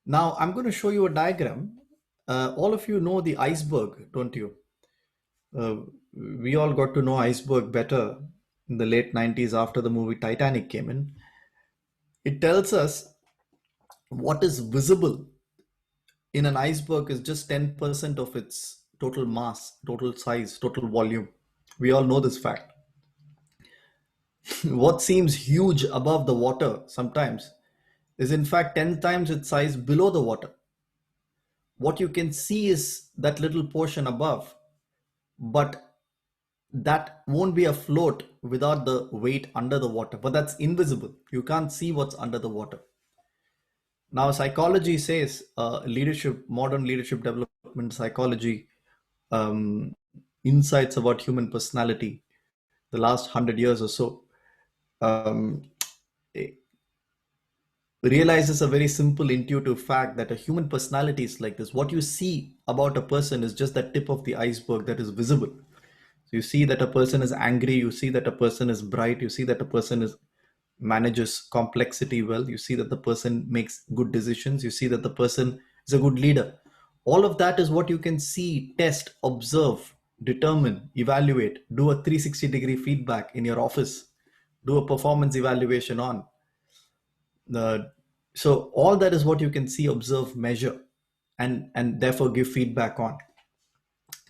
Now I'm going to show you a diagram. All of you know the iceberg, don't you? Uh, we all got to know iceberg better in the late 90s after the movie Titanic came in. It tells us what is visible in an iceberg is just 10% of its total mass, total size, total volume. We all know this fact. What seems huge above the water sometimes is in fact 10 times its size below the water. What you can see is that little portion above, but that won't be afloat without the weight under the water. But that's invisible. You can't see what's under the water. Now, psychology says leadership, modern leadership development psychology, um, insights about human personality, the last 100 years or so, um, realizes a very simple intuitive fact that a human personality is like this. What you see about a person is just the tip of the iceberg that is visible. So you see that a person is angry, you see that a person is bright, you see that a person is manages complexity well, you see that the person makes good decisions, you see that the person is a good leader. All of that is what you can see, test, observe, determine, evaluate, do a 360-degree feedback in your office, do a performance evaluation on. The so all that is what you can see, observe, measure, and therefore give feedback on.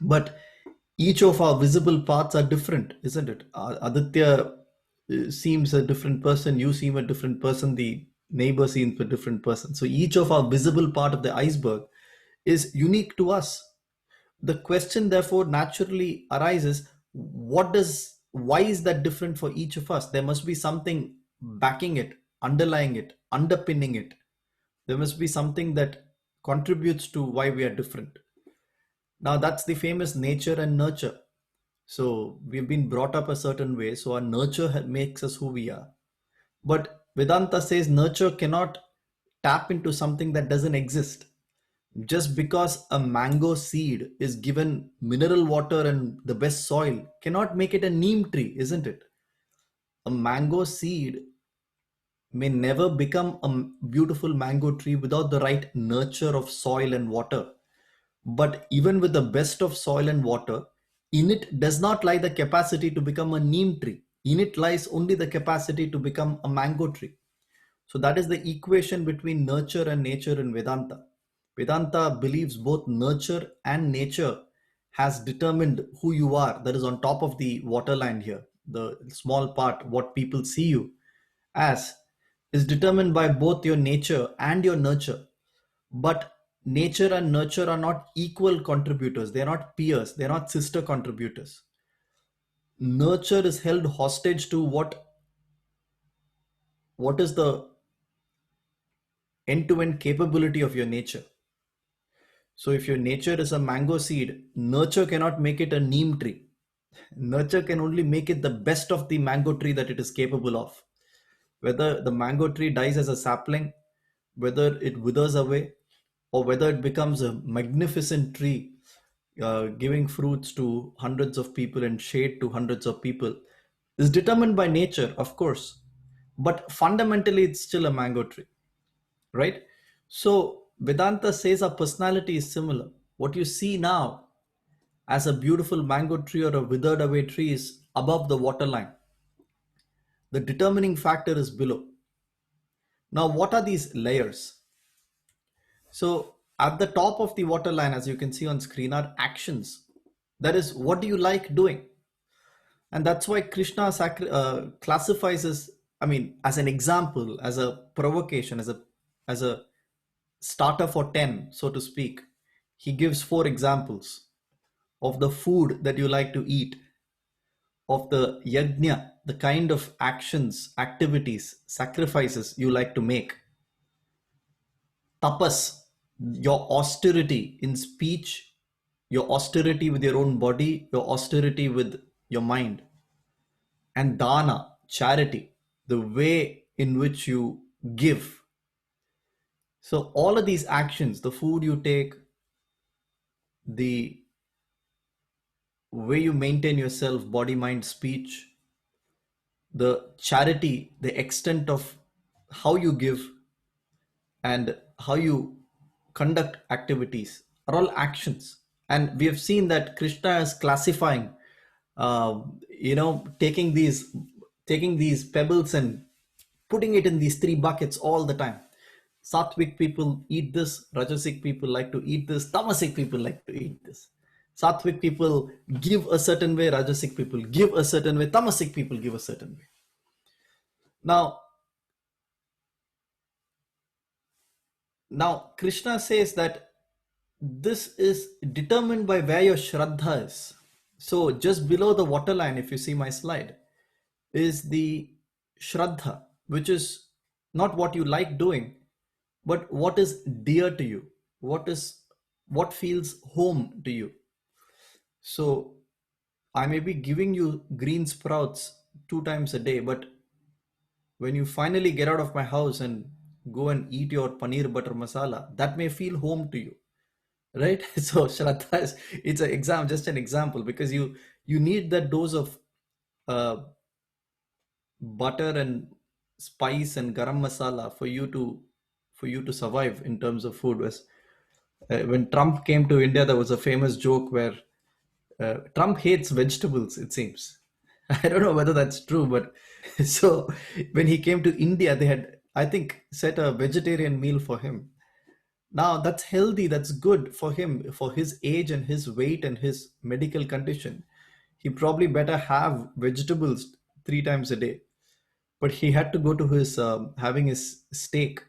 But each of our visible parts are different, isn't it? Aditya seems a different person, you seem a different person, the neighbor seems a different person. So each of our visible part of the iceberg is unique to us. The question therefore naturally arises, why is that different for each of us? There must be something backing it, underlying it, underpinning it. There must be something that contributes to why we are different. Now, that's the famous nature and nurture. So, we've been brought up a certain way, so our nurture makes us who we are. But Vedanta says nurture cannot tap into something that doesn't exist. Just because a mango seed is given mineral water and the best soil cannot make it a neem tree, isn't it? A mango seed may never become a beautiful mango tree without the right nurture of soil and water. But even with the best of soil and water, in it does not lie the capacity to become a neem tree. In it lies only the capacity to become a mango tree. So that is the equation between nurture and nature in Vedanta. Vedanta believes both nurture and nature has determined who you are. That is on top of the waterline here. The small part, what people see you as, is determined by both your nature and your nurture. But nature and nurture are not equal contributors. They are not peers. They are not sister contributors. Nurture is held hostage to what is the end-to-end capability of your nature. So if your nature is a mango seed, nurture cannot make it a neem tree. Nurture can only make it the best of the mango tree that it is capable of. Whether the mango tree dies as a sapling, whether it withers away, or whether it becomes a magnificent tree, giving fruits to hundreds of people and shade to hundreds of people, is determined by nature, of course. But fundamentally, it's still a mango tree, right? So Vedanta says our personality is similar. What you see now as a beautiful mango tree or a withered away tree is above the waterline. The determining factor is below. Now, what are these layers? So, at the top of the waterline, as you can see on screen, are actions. That is, what do you like doing? And that's why Krishna classifies as, I mean, as an example, as a provocation, as a starter for 10, so to speak. He gives four examples of the food that you like to eat, of the yajna, the kind of actions, activities, sacrifices you like to make. Tapas, your austerity in speech, your austerity with your own body, your austerity with your mind. And dana, charity, the way in which you give. So all of these actions, the food you take, the way you maintain yourself, body, mind, speech, the charity, the extent of how you give, and how you conduct activities are all actions. And we have seen that Krishna is classifying, taking these pebbles and putting it in these three buckets all the time. Sattvic people eat this, Rajasic people like to eat this, Tamasic people like to eat this. Sattvic people give a certain way, Rajasic people give a certain way, Tamasic people give a certain way. Now Krishna says that this is determined by where your Shraddha is. So just below the waterline, if you see my slide, is the Shraddha, which is not what you like doing, but what is dear to you, what feels home to you. So I may be giving you green sprouts 2 times a day, but when you finally get out of my house and go and eat your paneer butter masala, that may feel home to you, right? So Shraddha is, just an example, because you need that dose of uh, butter and spice and garam masala for you to survive in terms of food. When Trump came to India, there was a famous joke where Trump hates vegetables, it seems. I don't know whether that's true, but so when he came to India, they had, I think, set a vegetarian meal for him. Now that's healthy, that's good for him, for his age and his weight and his medical condition. He probably better have vegetables 3 times a day. But he had to go to his having his steak,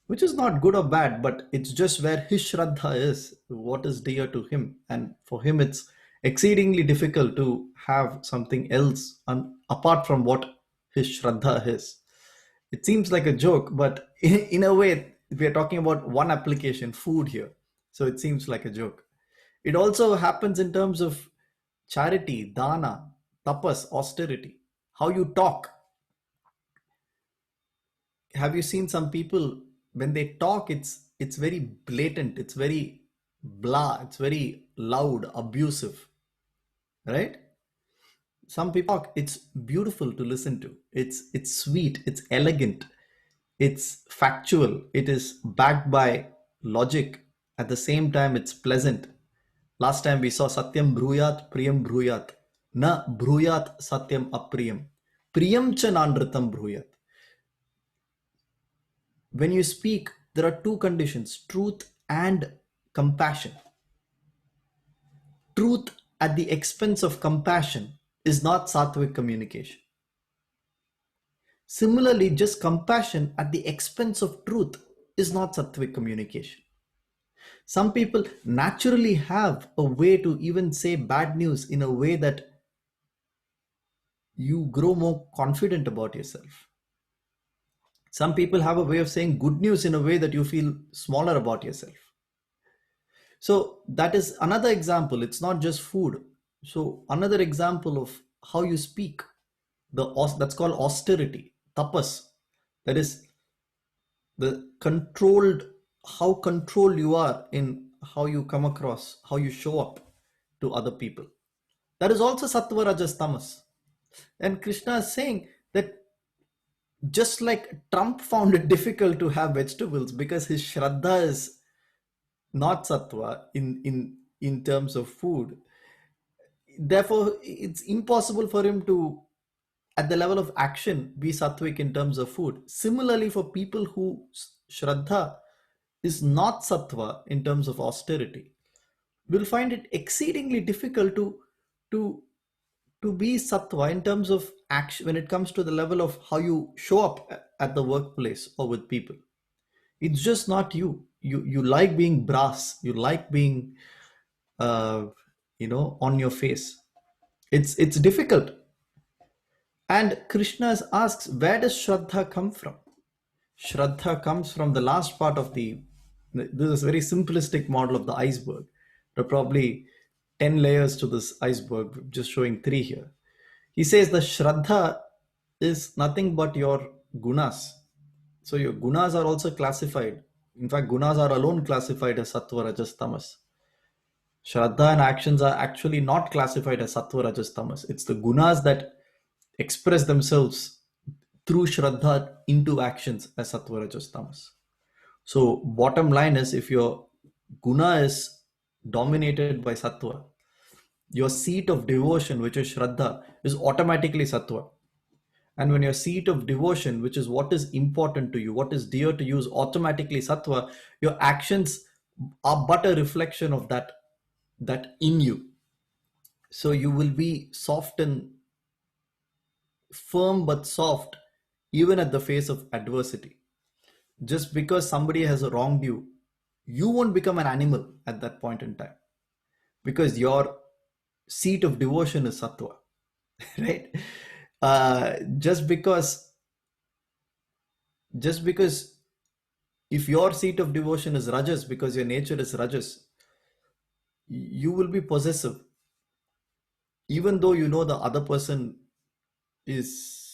which is not good or bad, but it's just where his Shraddha is, what is dear to him. And for him, it's exceedingly difficult to have something else apart from what his Shraddha is. It seems like a joke, but in a way, we are talking about one application, food here. So it seems like a joke. It also happens in terms of charity, dana, tapas, austerity, how you talk. Have you seen some people when they talk, it's very blatant, it's very blah, it's very loud, abusive, right? Some people talk, it's beautiful to listen to, it's sweet, it's elegant, it's factual, it is backed by logic. At the same time, it's pleasant. Last time we saw satyam bruyat priyam bruyat, na bruyat satyam apriyam, priyam cha nanratam bruyat. When you speak, there are two conditions: truth and compassion. Truth at the expense of compassion is not sattvic communication. Similarly, just compassion at the expense of truth is not sattvic communication. Some people naturally have a way to even say bad news in a way that you grow more confident about yourself. Some people have a way of saying good news in a way that you feel smaller about yourself. So that is another example. It's not just food. So another example of how you speak, that's called austerity, tapas. That is the how controlled you are in how you come across, how you show up to other people. That is also sattva, rajas, tamas. And Krishna is saying that just like Trump found it difficult to have vegetables because his shraddha is not sattva in terms of food, therefore it's impossible for him to, at the level of action, be sattvic in terms of food. Similarly, for people who shraddha is not sattva in terms of austerity, will find it exceedingly difficult to be sattva in terms of action when it comes to the level of how you show up at the workplace or with people. It's just not you. You like being brass. You like being, on your face. It's difficult. And Krishna asks, where does Shraddha come from? Shraddha comes from the last part of this is a very simplistic model of the iceberg. There are probably 10 layers to this iceberg, just showing 3 here. He says the Shraddha is nothing but your gunas. So your gunas are also classified. In fact, gunas are alone classified as sattva, rajas, tamas. Shraddha and actions are actually not classified as sattva, rajas, tamas. It's the gunas that express themselves through Shraddha into actions as sattva, rajas, tamas. So bottom line is, if your Guna is dominated by sattva. Your seat of devotion, which is Shraddha, is automatically sattva. And when your seat of devotion, which is what is important to you, what is dear to you, is automatically sattva, your actions are but a reflection of that in you. So you will be soft and firm but soft even at the face of adversity. Just because somebody has wronged you, you won't become an animal at that point in time, because your seat of devotion is sattva. Right? uh, just because just because if your seat of devotion is rajas, because your nature is rajas, you will be possessive, even though you know the other person is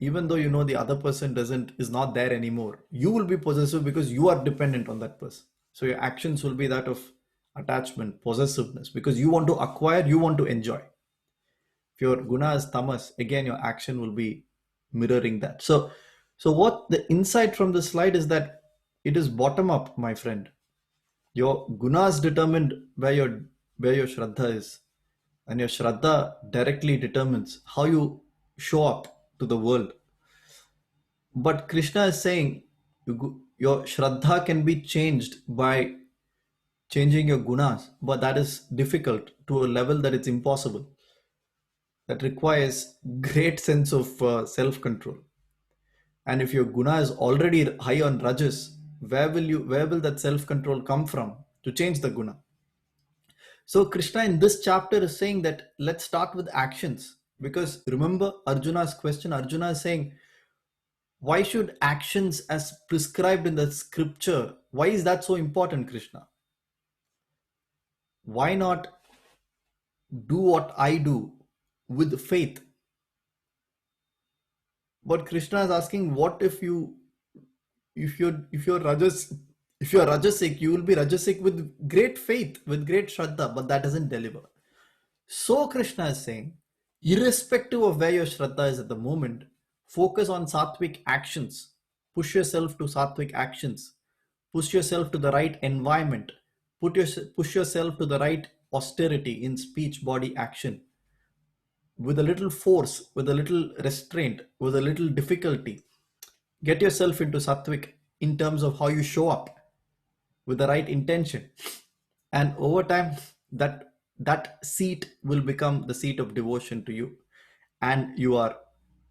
even though you know the other person doesn't is not there anymore. You will be possessive because you are dependent on that person. So your actions will be that of attachment, possessiveness, because you want to acquire, you want to enjoy. If your guna is tamas, again your action will be mirroring that. So what the insight from the slide is that it is bottom up, my friend. Your gunas determined where your shraddha is, and your shraddha directly determines how you show up to the world. But Krishna is saying your shraddha can be changed by changing your gunas, but that is difficult to a level that it's impossible. That requires great sense of self-control. And if your guna is already high on rajas, where will that self-control come from to change the guna? So Krishna in this chapter is saying that let's start with actions. Because remember Arjuna's question, Arjuna is saying, why should actions as prescribed in the scripture, why is that so important, Krishna? Why not do what I do with faith? But Krishna is asking, what if you're rajasic, you will be rajasic with great faith, with great shraddha, but that doesn't deliver. So Krishna is saying, irrespective of where your shraddha is at the moment, focus on sattvic actions. Push yourself to sattvic actions. Push yourself to the right environment. Push yourself to the right austerity in speech, body, action. With a little force, with a little restraint, with a little difficulty. Get yourself into sattvic in terms of how you show up with the right intention. And over time, that seat will become the seat of devotion to you, and you are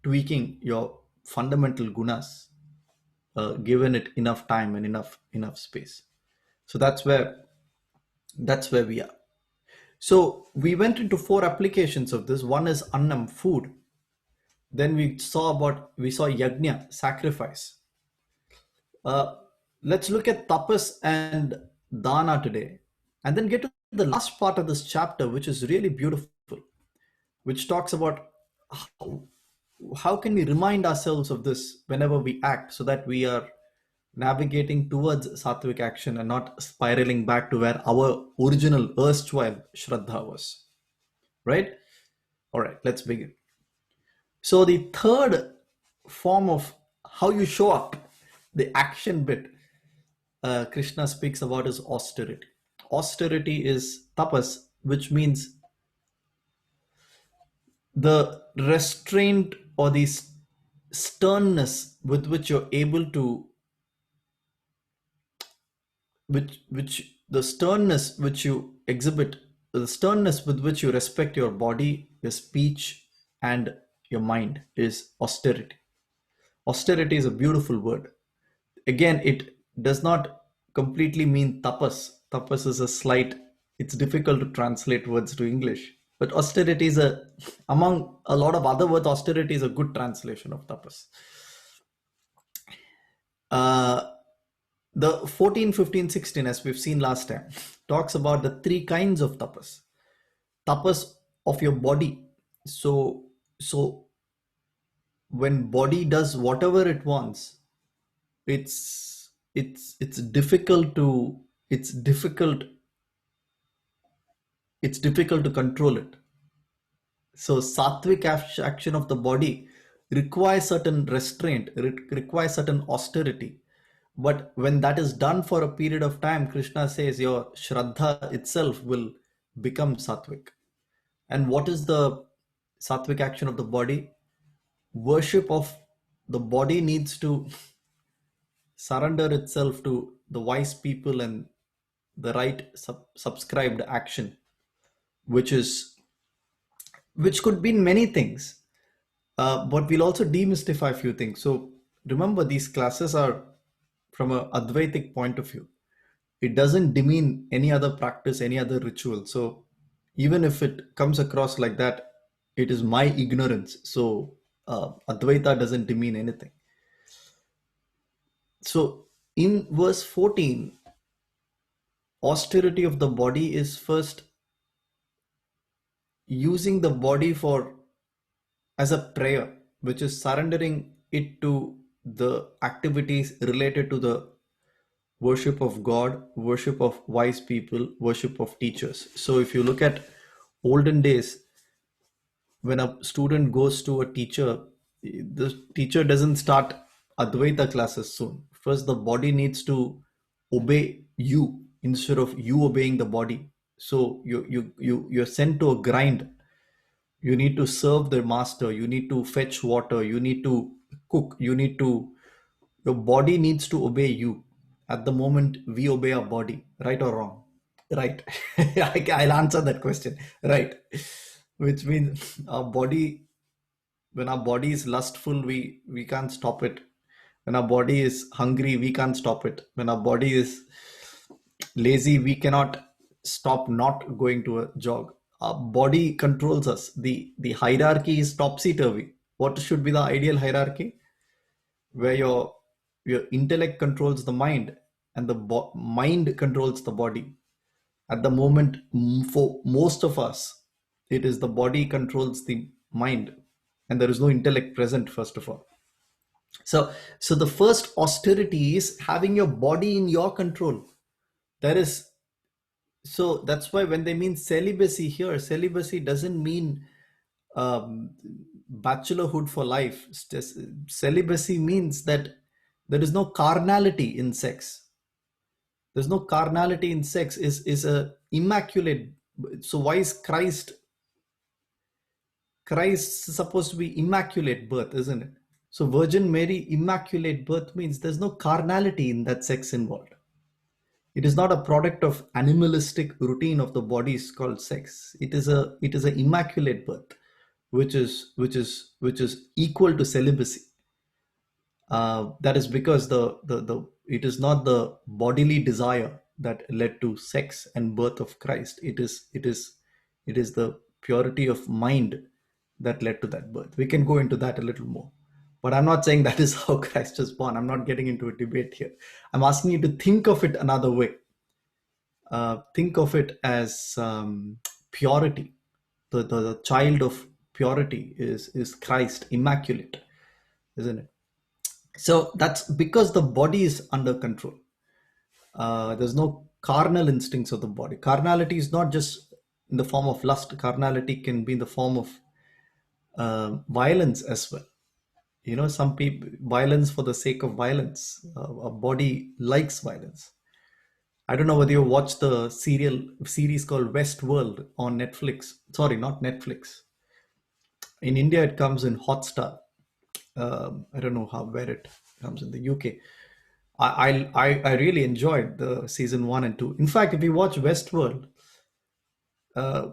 tweaking your fundamental gunas, given it enough time and enough space. So that's where we are. So we went into 4 applications of this. One is annam, food. Then we saw yajna, sacrifice. uh, let's look at tapas and dana today, and then get to the last part of this chapter, which is really beautiful, which talks about how, how can we remind ourselves of this whenever we act, so that we are navigating towards sattvic action and not spiraling back to where our original erstwhile shraddha was. Right? All right, let's begin. So the third form of how you show up, the action bit, Krishna speaks about is austerity. Austerity is tapas, which means the restraint or the sternness with which you're able to, which the sternness which you exhibit, the sternness with which you respect your body, your speech, and your mind is austerity. Austerity is a beautiful word. Again, it does not completely mean tapas. Tapas is a slight, it's difficult to translate words to English. But austerity is among a lot of other words, austerity is a good translation of tapas. The 14, 15, 16, as we've seen last time, talks about the 3 kinds of tapas. Tapas of your body. So when body does whatever it wants, it's difficult to it's difficult to control it. So sattvic action of the body requires certain restraint, requires certain austerity. But when that is done for a period of time, Krishna says your Shraddha itself will become sattvic. And what is the sattvic action of the body? Worship of the body needs to surrender itself to the wise people and the right subscribed action, which is which could mean many things. But we'll also demystify a few things. So remember, these classes are from a Advaitic point of view. It doesn't demean any other practice, any other ritual. So even if it comes across like that, it is my ignorance. So Advaita doesn't demean anything. So in verse 14, austerity of the body is first using the body for as a prayer, which is surrendering it to the activities related to the worship of God, worship of wise people, worship of teachers. So if you look at olden days, when a student goes to a teacher, the teacher doesn't start Advaita classes soon. First, the body needs to obey you instead of you obeying the body. So you're sent to a grind. You need to serve the master. You need to fetch water. You need to cook. Your body needs to obey you. At the moment, we obey our body, right or wrong? Right. I'll answer that question. Right. Which means our body, when our body is lustful, we can't stop it. When our body is hungry, we can't stop it. When our body is lazy, we cannot stop not going to a jog. Our body controls us. The hierarchy is topsy-turvy. What should be the ideal hierarchy? Where your intellect controls the mind and the mind controls the body. At the moment, for most of us, it is the body controls the mind, and there is no intellect present, first of all. So the first austerity is having your body in your control. There is So that's why when they mean celibacy here, celibacy doesn't mean um, bachelorhood for life. Celibacy means that there is no carnality in sex. There's no carnality in sex. Is a immaculate. So why is Christ supposed to be immaculate birth, isn't it? So Virgin Mary immaculate birth means there's no carnality in that sex involved. It is not a product of animalistic routine of the bodies called sex. It is a immaculate birth, which is equal to celibacy. That is because the it is not the bodily desire that led to sex and birth of Christ. It is the purity of mind that led to that birth. We can go into that a little more, but I'm not saying that is how Christ was born. I'm not getting into a debate here. I'm asking you to think of it another way. Think of it as purity. The child of purity is Christ, immaculate, isn't it? So that's because the body is under control. There's no carnal instincts of the body. Carnality is not just in the form of lust. Carnality can be in the form of violence as well. Some people violence for the sake of violence. A body likes violence. I don't know whether you watched the series called Westworld on Netflix. Sorry, not Netflix. In India, it comes in Hotstar. I don't know where it comes in the UK. I really enjoyed the season 1 and 2. In fact, if you watch Westworld,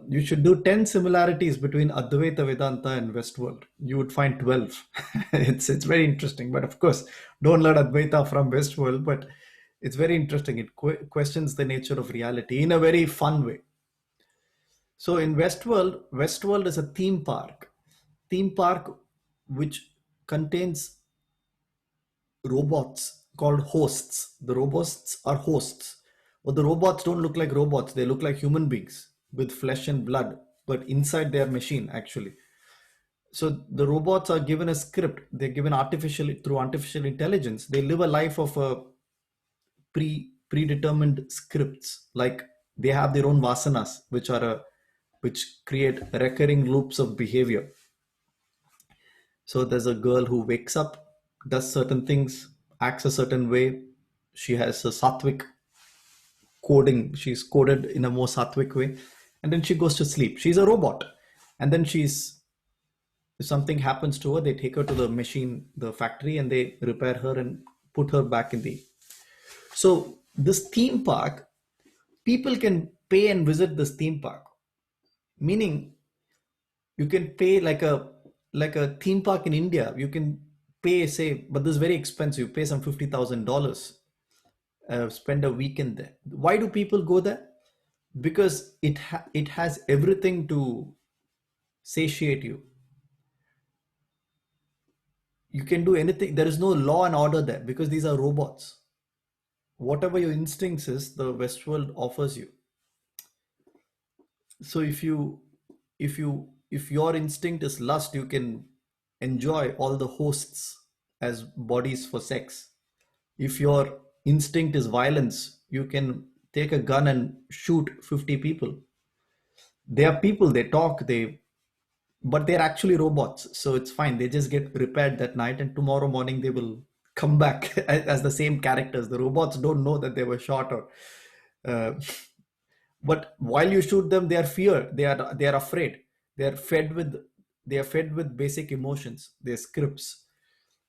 you should do 10 similarities between Advaita Vedanta and Westworld. You would find 12. It's very interesting. But of course, don't learn Advaita from Westworld. But it's very interesting. It questions the nature of reality in a very fun way. So in Westworld is a theme park which contains robots called hosts. The robots are hosts. But the robots don't look like robots. They look like human beings with flesh and blood, but inside their machine actually. So the robots are given a script. They're given through artificial intelligence. They live a life of a predetermined scripts. Like they have their own vasanas, which create recurring loops of behavior. So there's a girl who wakes up, does certain things, acts a certain way, She has a sattvic coding. She's coded in a more sattvic way, and then she goes to sleep. She's a robot, and then she's if something happens to her, they take her to the machine, the factory, and they repair her and put her back in the. So this theme park, people can pay and visit this theme park. Meaning, you can pay like a theme park in India. You can pay, say, but this is very expensive. You pay some $50,000. Spend a weekend there. Why do people go there? Because it has everything to satiate you. You can do anything. There is no law and order there because these are robots. Whatever your instincts is, the Westworld offers you. So if your instinct is lust, you can enjoy all the hosts as bodies for sex. If your instinct is violence, you can take a gun and shoot 50 people. They are people, they talk, but they're actually robots, so it's fine. They just get repaired that night, and tomorrow morning they will come back as the same characters. The robots don't know that they were shot, or uh, but while you shoot them, they are fear. They are afraid. They are fed with they are fed with basic emotions. They're scripts.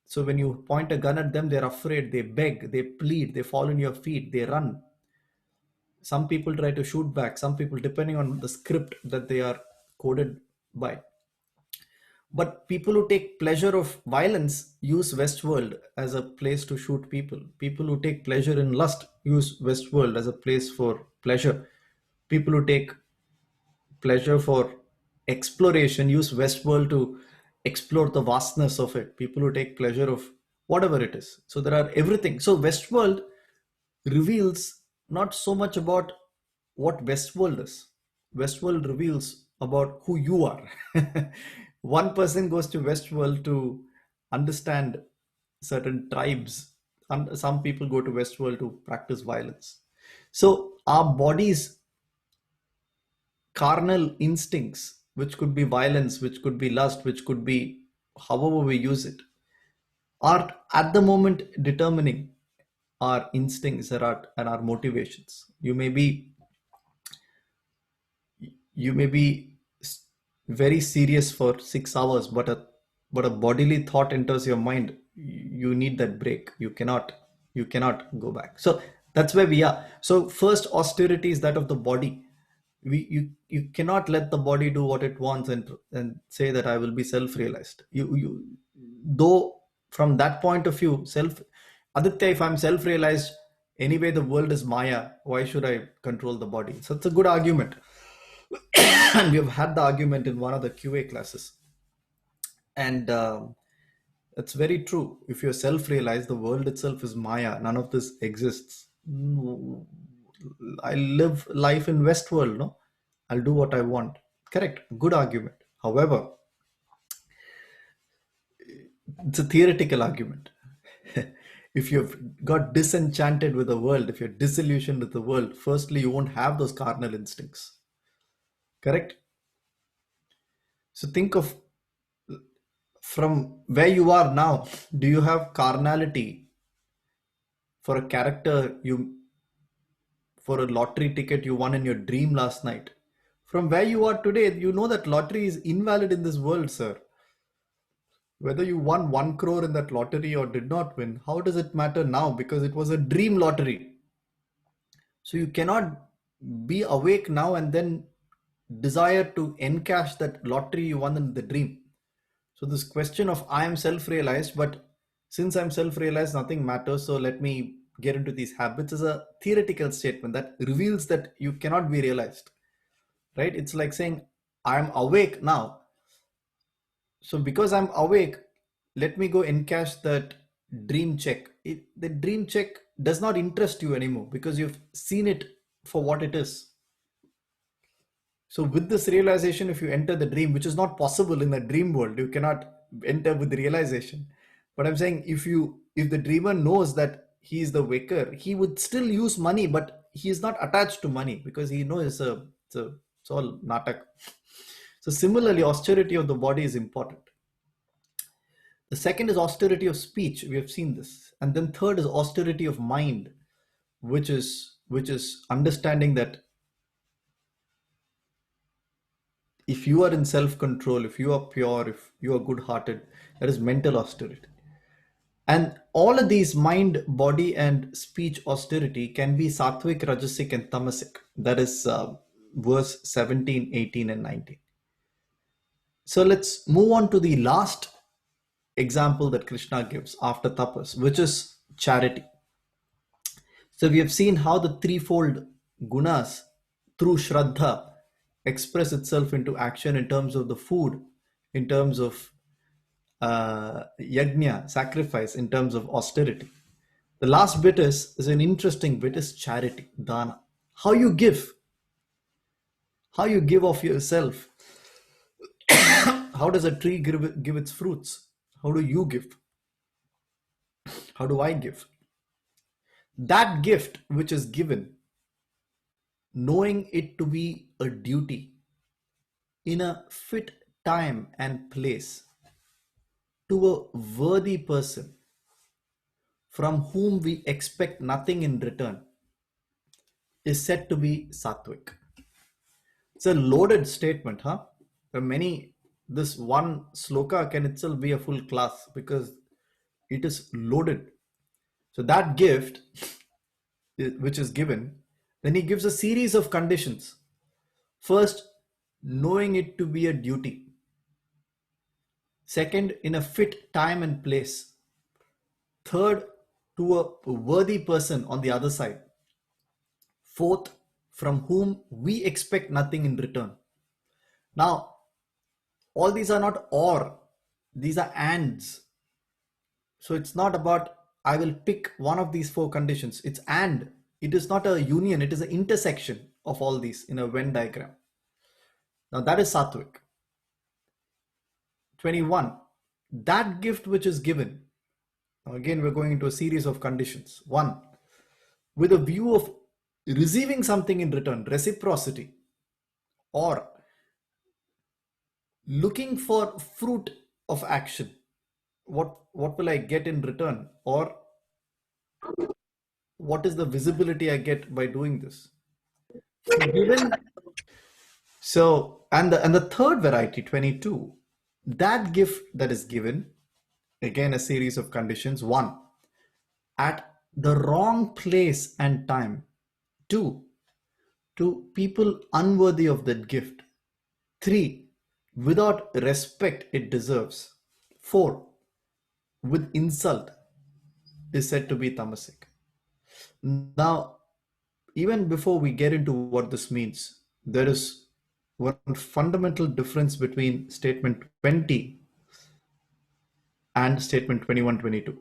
So when you point a gun at them, they're afraid. They beg. They plead. They fall on your feet. They run. Some people try to shoot back. Some people, depending on the script that they are coded by. But people who take pleasure of violence use Westworld as a place to shoot people. People who take pleasure in lust use Westworld as a place for pleasure. People who take pleasure for exploration use Westworld to explore the vastness of it. People who take pleasure of whatever it is. So there are everything. So Westworld reveals not so much about what Westworld is. Westworld reveals about who you are. One person goes to Westworld to understand certain tribes, and some people go to Westworld to practice violence. So our bodies' carnal instincts, which could be violence, which could be lust, which could be however we use it, are at the moment determining our instincts and our motivations. You may be very serious for 6 hours, but a bodily thought enters your mind. You need that break. You cannot go back. So that's where we are. So first austerity is that of the body. You cannot let the body do what it wants and say that I will be self-realized. You though from that point of view, Aditya, if I'm self-realized, anyway the world is Maya, why should I control the body? So it's a good argument. And we've had the argument in one of the QA classes. And it's very true. If you're self-realized, the world itself is Maya. None of this exists. I live life in Westworld, no? I'll do what I want. Correct. Good argument. However, it's a theoretical argument. If you've got disenchanted with the world, if you're disillusioned with the world, firstly, you won't have those carnal instincts. Correct? So think of from where you are now, do you have carnality for a character for a lottery ticket you won in your dream last night? From where you are today, you know that lottery is invalid in this world, sir. Whether you won 1 crore in that lottery or did not win, how does it matter now? Because it was a dream lottery. So you cannot be awake now and then desire to encash that lottery you won in the dream. So this question of I am self-realized, but since I'm self-realized, nothing matters. So let me get into these habits is a theoretical statement that reveals that you cannot be realized, right? It's like saying, I'm awake now. So because I'm awake, let me go encash that dream check. The dream check does not interest you anymore because you've seen it for what it is. So with this realization, if you enter the dream, which is not possible in the dream world, you cannot enter with the realization. But I'm saying if the dreamer knows that he is the waker, he would still use money, but he is not attached to money because he knows it's all natak. So similarly, austerity of the body is important. The second is austerity of speech. We have seen this. And then third is austerity of mind. which is understanding that if you are in self control, if you are pure, if you are good hearted, that is mental austerity. And all of these mind, body, and speech austerity can be sattvic, rajasic, and tamasic. That is verse 17, 18, and 19. So let's move on to the last example that Krishna gives after tapas, which is charity. So we have seen how the threefold gunas through Shraddha express itself into action in terms of the food, in terms of yajna, sacrifice, in terms of austerity. The last bit is an interesting bit is charity, dana. How you give, how you give of yourself. How does a tree give its fruits? How do you give? How do I give? That gift which is given, knowing it to be a duty in a fit time and place to a worthy person from whom we expect nothing in return, is said to be sattvic. It's a loaded statement, huh? There are many, this one sloka can itself be a full class because it is loaded. So that gift which is given, then he gives a series of conditions. First, knowing it to be a duty. Second, in a fit time and place. Third, to a worthy person on the other side. Fourth, from whom we expect nothing in return. Now, all these are not or, these are ands. So it's not about I will pick one of these four conditions. It's and. It is not a union, it is an intersection of all these in a Venn diagram. Now that is sattvic. 21. That gift which is given. Now again, we're going into a series of conditions. 1. With a view of receiving something in return, reciprocity, or looking for fruit of action. What will I get in return, or what is the visibility I get by doing this? Given. So, and the third variety, 22, that gift that is given, again a series of conditions. 1, at the wrong place and time. 2, to people unworthy of that gift. 3, without respect it deserves. 4, with insult, is said to be tamasic. Now, even before we get into what this means, there is one fundamental difference between statement 20 and statement 21, 22.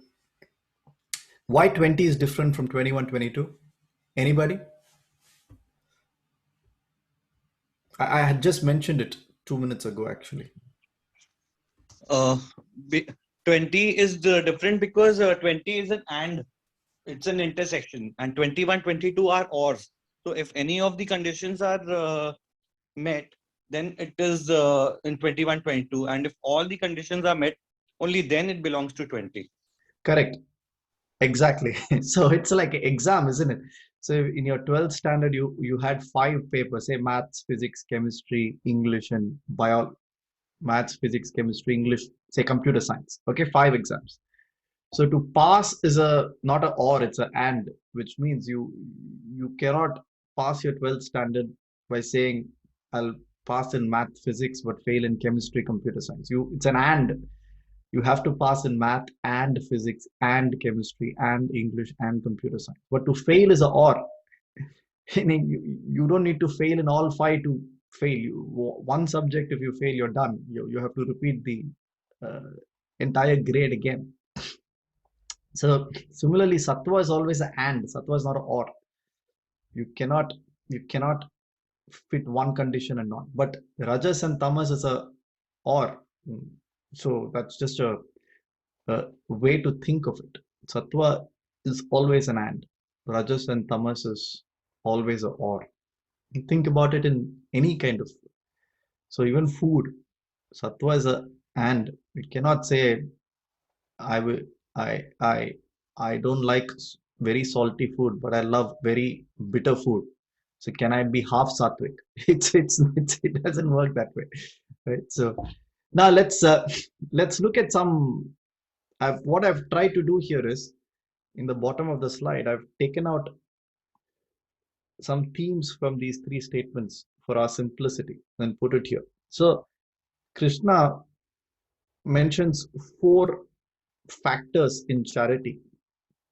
Why 20 is different from 21, 22? Anybody? I had just mentioned it 2 minutes ago, actually. Uh, 20 is different because 20 is an and, it's an intersection, and 21, 22 are ors. So if any of the conditions are met, then it is in 21, 22. And if all the conditions are met, only then it belongs to 20. Correct. Exactly. So it's like an exam, isn't it? So in your 12th standard, you had 5 papers, say maths, physics, chemistry, English, and bio, maths, physics, chemistry, English, say computer science. Okay, 5 exams. So to pass is a not a or, it's a and, which means you cannot pass your 12th standard by saying I'll pass in math, physics, but fail in chemistry, computer science. It's an and. You have to pass in math and physics and chemistry and English and computer science. But to fail is a or. Meaning you don't need to fail in all 5 to fail. One subject, if you fail, you're done. You have to repeat the uh, entire grade again. So similarly, sattva is always an and. Sattva is not an or. You cannot fit one condition and not. But rajas and tamas is a or. So that's just a way to think of it. Sattva is always an and. Rajas and tamas is always a or. You think about it in any kind of. So even food, sattva is a and. You cannot say I will I I don't like very salty food, but I love very bitter food. So can I be half sattvic? It doesn't work that way, right? So now let's look at some. What I've tried to do here is in the bottom of the slide, I've taken out some themes from these three statements for our simplicity and put it here. So Krishna mentions four factors in charity,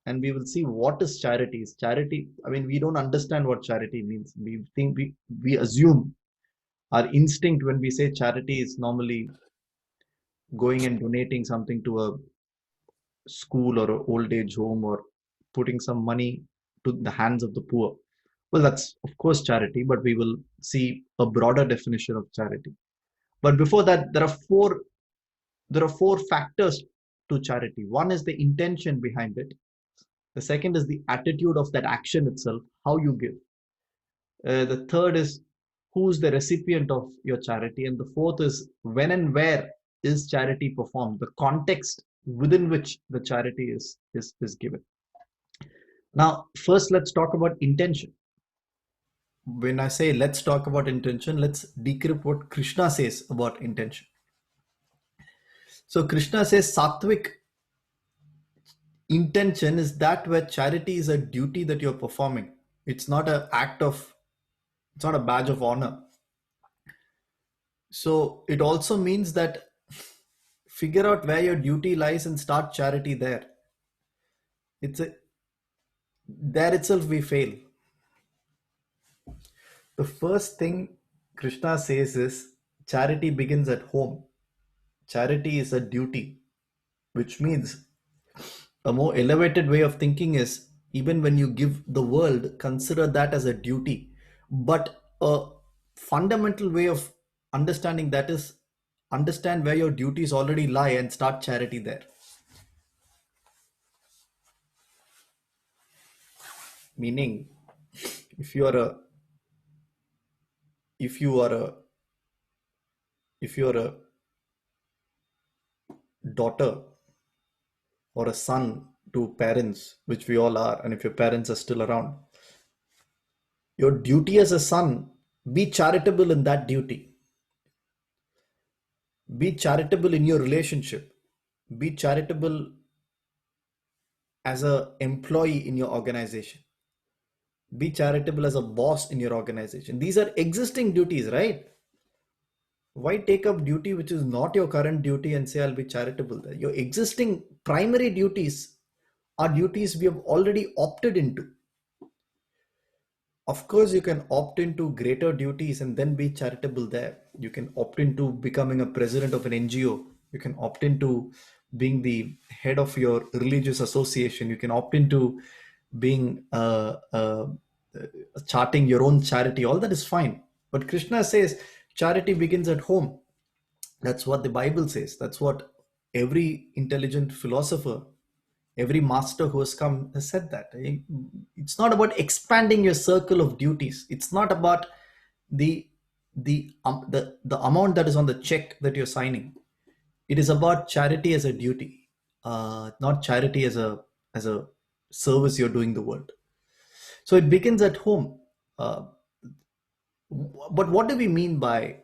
and we will see what is charity. Is charity? I mean, we don't understand what charity means. We think we assume our instinct when we say charity is normally going and donating something to a school or an old age home or putting some money to the hands of the poor. Well, that's of course charity, but we will see a broader definition of charity. But before that, there are four factors to charity. One is the intention behind it. The second is the attitude of that action itself, how you give. The third is who's the recipient of your charity, and the fourth is when and where is charity performed, the context within which the charity is given. Now, first, let's talk about intention. When I say let's talk about intention, let's decrypt what Krishna says about intention. So Krishna says sattvic intention is that where charity is a duty that you're performing. It's not an act of, it's not a badge of honor. So it also means that figure out where your duty lies and start charity there. It's a, there itself we fail. The first thing Krishna says is charity begins at home. Charity is a duty, which means a more elevated way of thinking is even when you give the world, consider that as a duty. But a fundamental way of understanding that is understand where your duties already lie and start charity there. Meaning, if you are a if you are a if you are a daughter or a son to parents, which we all are, and if your parents are still around, your duty as a son, be charitable in that duty. Be charitable in your relationship. Be charitable as a employee in your organization. Be charitable as a boss in your organization. These are existing duties, right? Why take up duty which is not your current duty and say I'll be charitable there? Your existing primary duties are duties we have already opted into. Of course, you can opt into greater duties and then be charitable there. You can opt into becoming a president of an NGO. You can opt into being the head of your religious association. You can opt into being charting your own charity. All that is fine. But Krishna says charity begins at home. That's what the Bible says. That's what every intelligent philosopher, every master who has come has said that. It's not about expanding your circle of duties. It's not about the the amount that is on the check that you're signing. It is about charity as a duty, not charity as a service you're doing the world. So it begins at home. Uh, but what do we mean by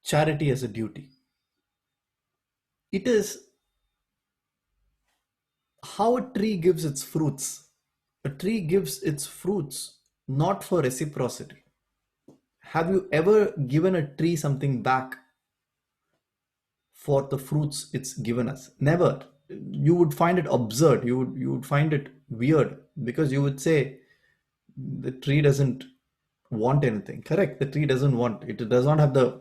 charity as a duty? It is how a tree gives its fruits. A tree gives its fruits not for reciprocity. Have you ever given a tree something back for the fruits it's given us? Never. You would find it absurd. You would find it weird because you would say the tree doesn't want anything. Correct. The tree doesn't want it. It does not have the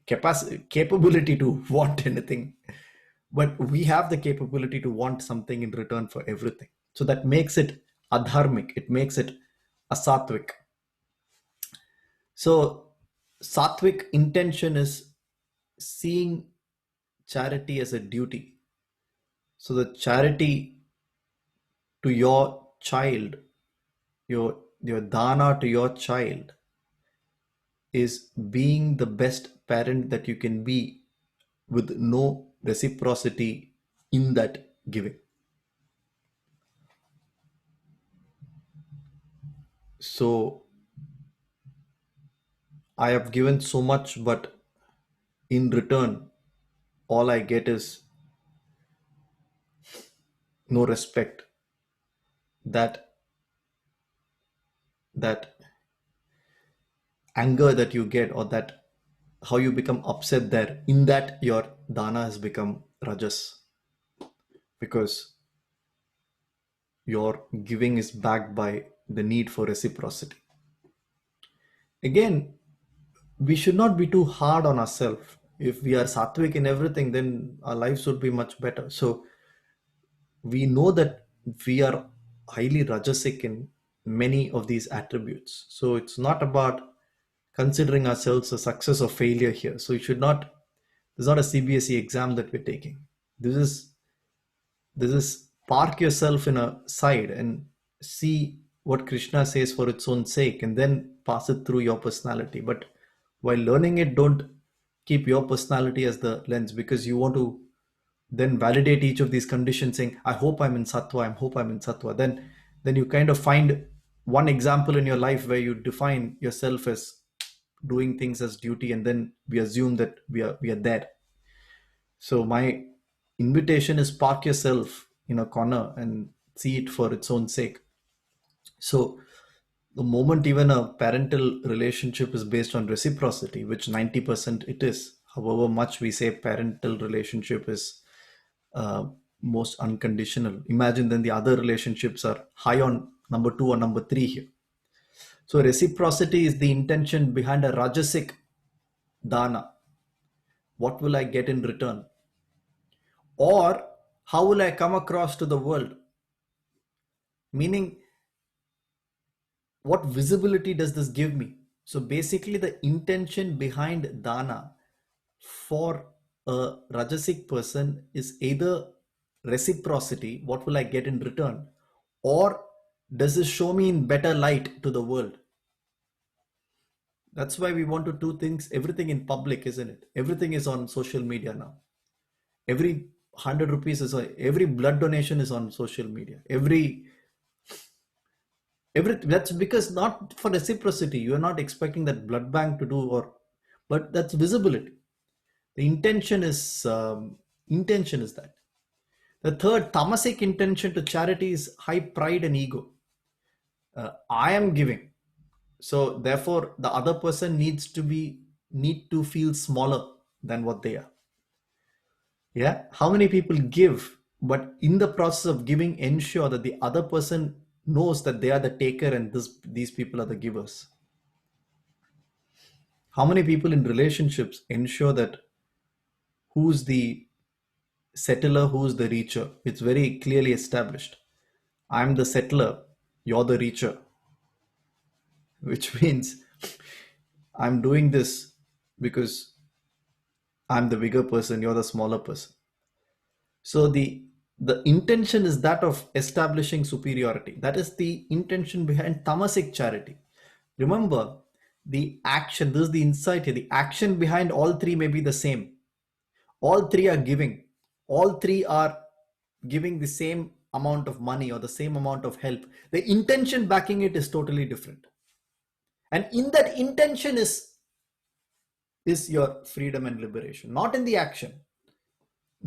capability to want anything. But we have the capability to want something in return for everything. So that makes it adharmic. It makes it asattvic. So sattvic intention is seeing charity as a duty. So the charity to your child, your dana to your child is being the best parent that you can be with no reciprocity in that giving. So I have given so much, but in return, all I get is no respect. That that anger that you get, or that how you become upset there, in that your dana has become rajas, because your giving is backed by the need for reciprocity. Again, we should not be too hard on ourselves. If we are sattvic in everything, then our lives would be much better. So we know that we are highly rajasic in many of these attributes. So it's not about considering ourselves a success or failure here. So you should not, this is not a CBSE exam that we're taking. This is park yourself in a side and see what Krishna says for its own sake, and then pass it through your personality. But while learning it, don't keep your personality as the lens, because you want to then validate each of these conditions, saying, I hope I'm in sattva, I hope I'm in sattva. Then you kind of find one example in your life where you define yourself as doing things as duty, and then we assume that we are there. So my invitation is, park yourself in a corner and see it for its own sake. So the moment even a parental relationship is based on reciprocity, which 90% it is, however much we say parental relationship is uh, most unconditional, imagine then the other relationships are high on number two or number three here. So reciprocity is the intention behind a rajasic dana. What will I get in return? Or how will I come across to the world? Meaning, what visibility does this give me? So basically, the intention behind dana for a rajasic person is either reciprocity, what will I get in return, or does this show me in better light to the world? That's why we want to do things, everything in public, isn't it? Everything is on social media now. Every 100 rupees is every blood donation is on social media. Every that's because not for reciprocity. You are not expecting that blood bank to do, or but that's visibility. The intention is that. The third tamasic intention to charity is high pride and ego. I am giving, so therefore the other person need to feel smaller than what they are. Yeah, how many people give, but in the process of giving ensure that the other person knows that they are the taker and these people are the givers. How many people in relationships ensure that who's the settler, who's the reacher? It's very clearly established. I'm the settler, you're the reacher, which means I'm doing this because I'm the bigger person, you're the smaller person. So the intention is that of establishing superiority. That is the intention behind tamasic charity. Remember, the action, this is the insight here. The action behind all three may be the same. All three are giving. All three are giving the same amount of money or the same amount of help. The intention backing it is totally different. And in that intention is your freedom and liberation, not in the action.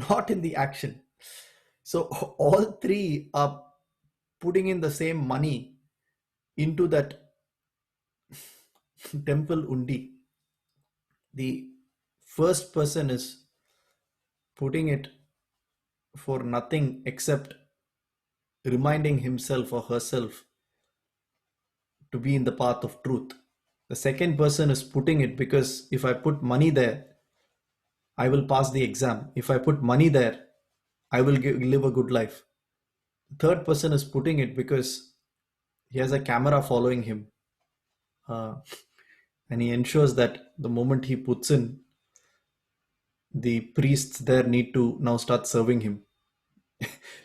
Not in the action. So all three are putting in the same money into that temple undi. The first person is putting it for nothing except reminding himself or herself to be in the path of truth. The second person is putting it because if I put money there, I will pass the exam. If I put money there, I will live a good life. Third person is putting it because he has a camera following him, uh, and he ensures that the moment he puts in, the priests there need to now start serving him.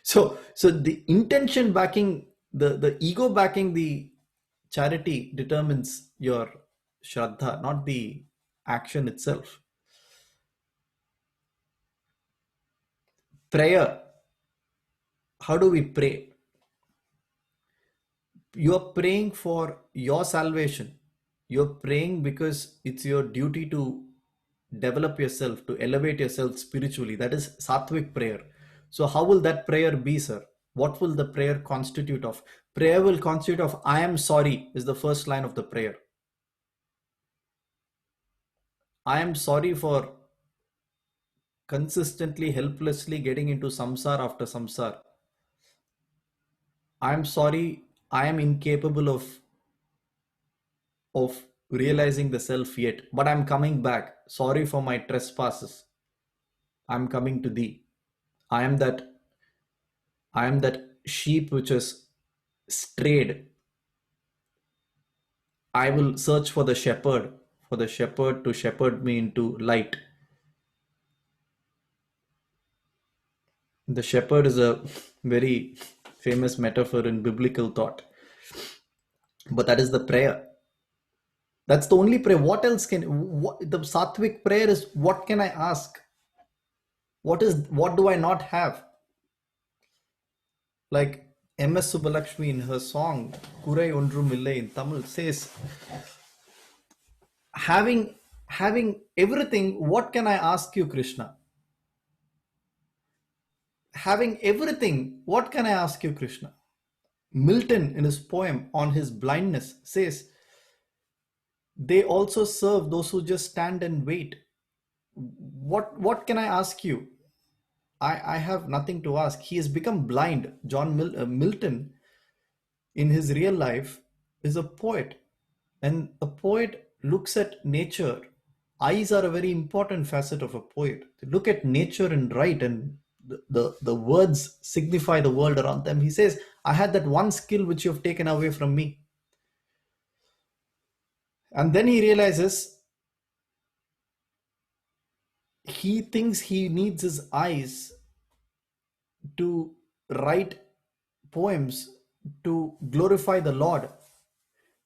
So the intention backing, the ego backing the charity determines your shraddha, not the action itself. Prayer. How do we pray? You're praying for your salvation. You're praying because it's your duty to develop yourself, to elevate yourself spiritually. That is sattvic prayer. So, how will that prayer be, sir? What will the prayer constitute of? Prayer will constitute of I am sorry, is the first line of the prayer. I am sorry for consistently, helplessly getting into samsara after samsara. I am sorry, I am incapable of realizing the self yet, but I'm coming back. Sorry for my trespasses. I'm coming to thee. I am that I am that sheep which is strayed. I will search for the shepherd to shepherd me into light. The shepherd is a very famous metaphor in biblical thought. But that is the prayer. That's the only prayer. What else the sattvic prayer is? What can I ask? What do I not have? Like MS Subbalakshmi in her song Kurai Ondrum Illai in Tamil says, having everything, what can I ask you, Krishna? Having everything, what can I ask you, Krishna? Milton in his poem on his blindness says, they also serve those who just stand and wait. What can I ask you? I have nothing to ask. He has become blind. Milton, in his real life, is a poet. And a poet looks at nature. Eyes are a very important facet of a poet. They look at nature and write, and the words signify the world around them. He says, I had that one skill which you have taken away from me. And then he realizes he thinks he needs his eyes to write poems to glorify the Lord.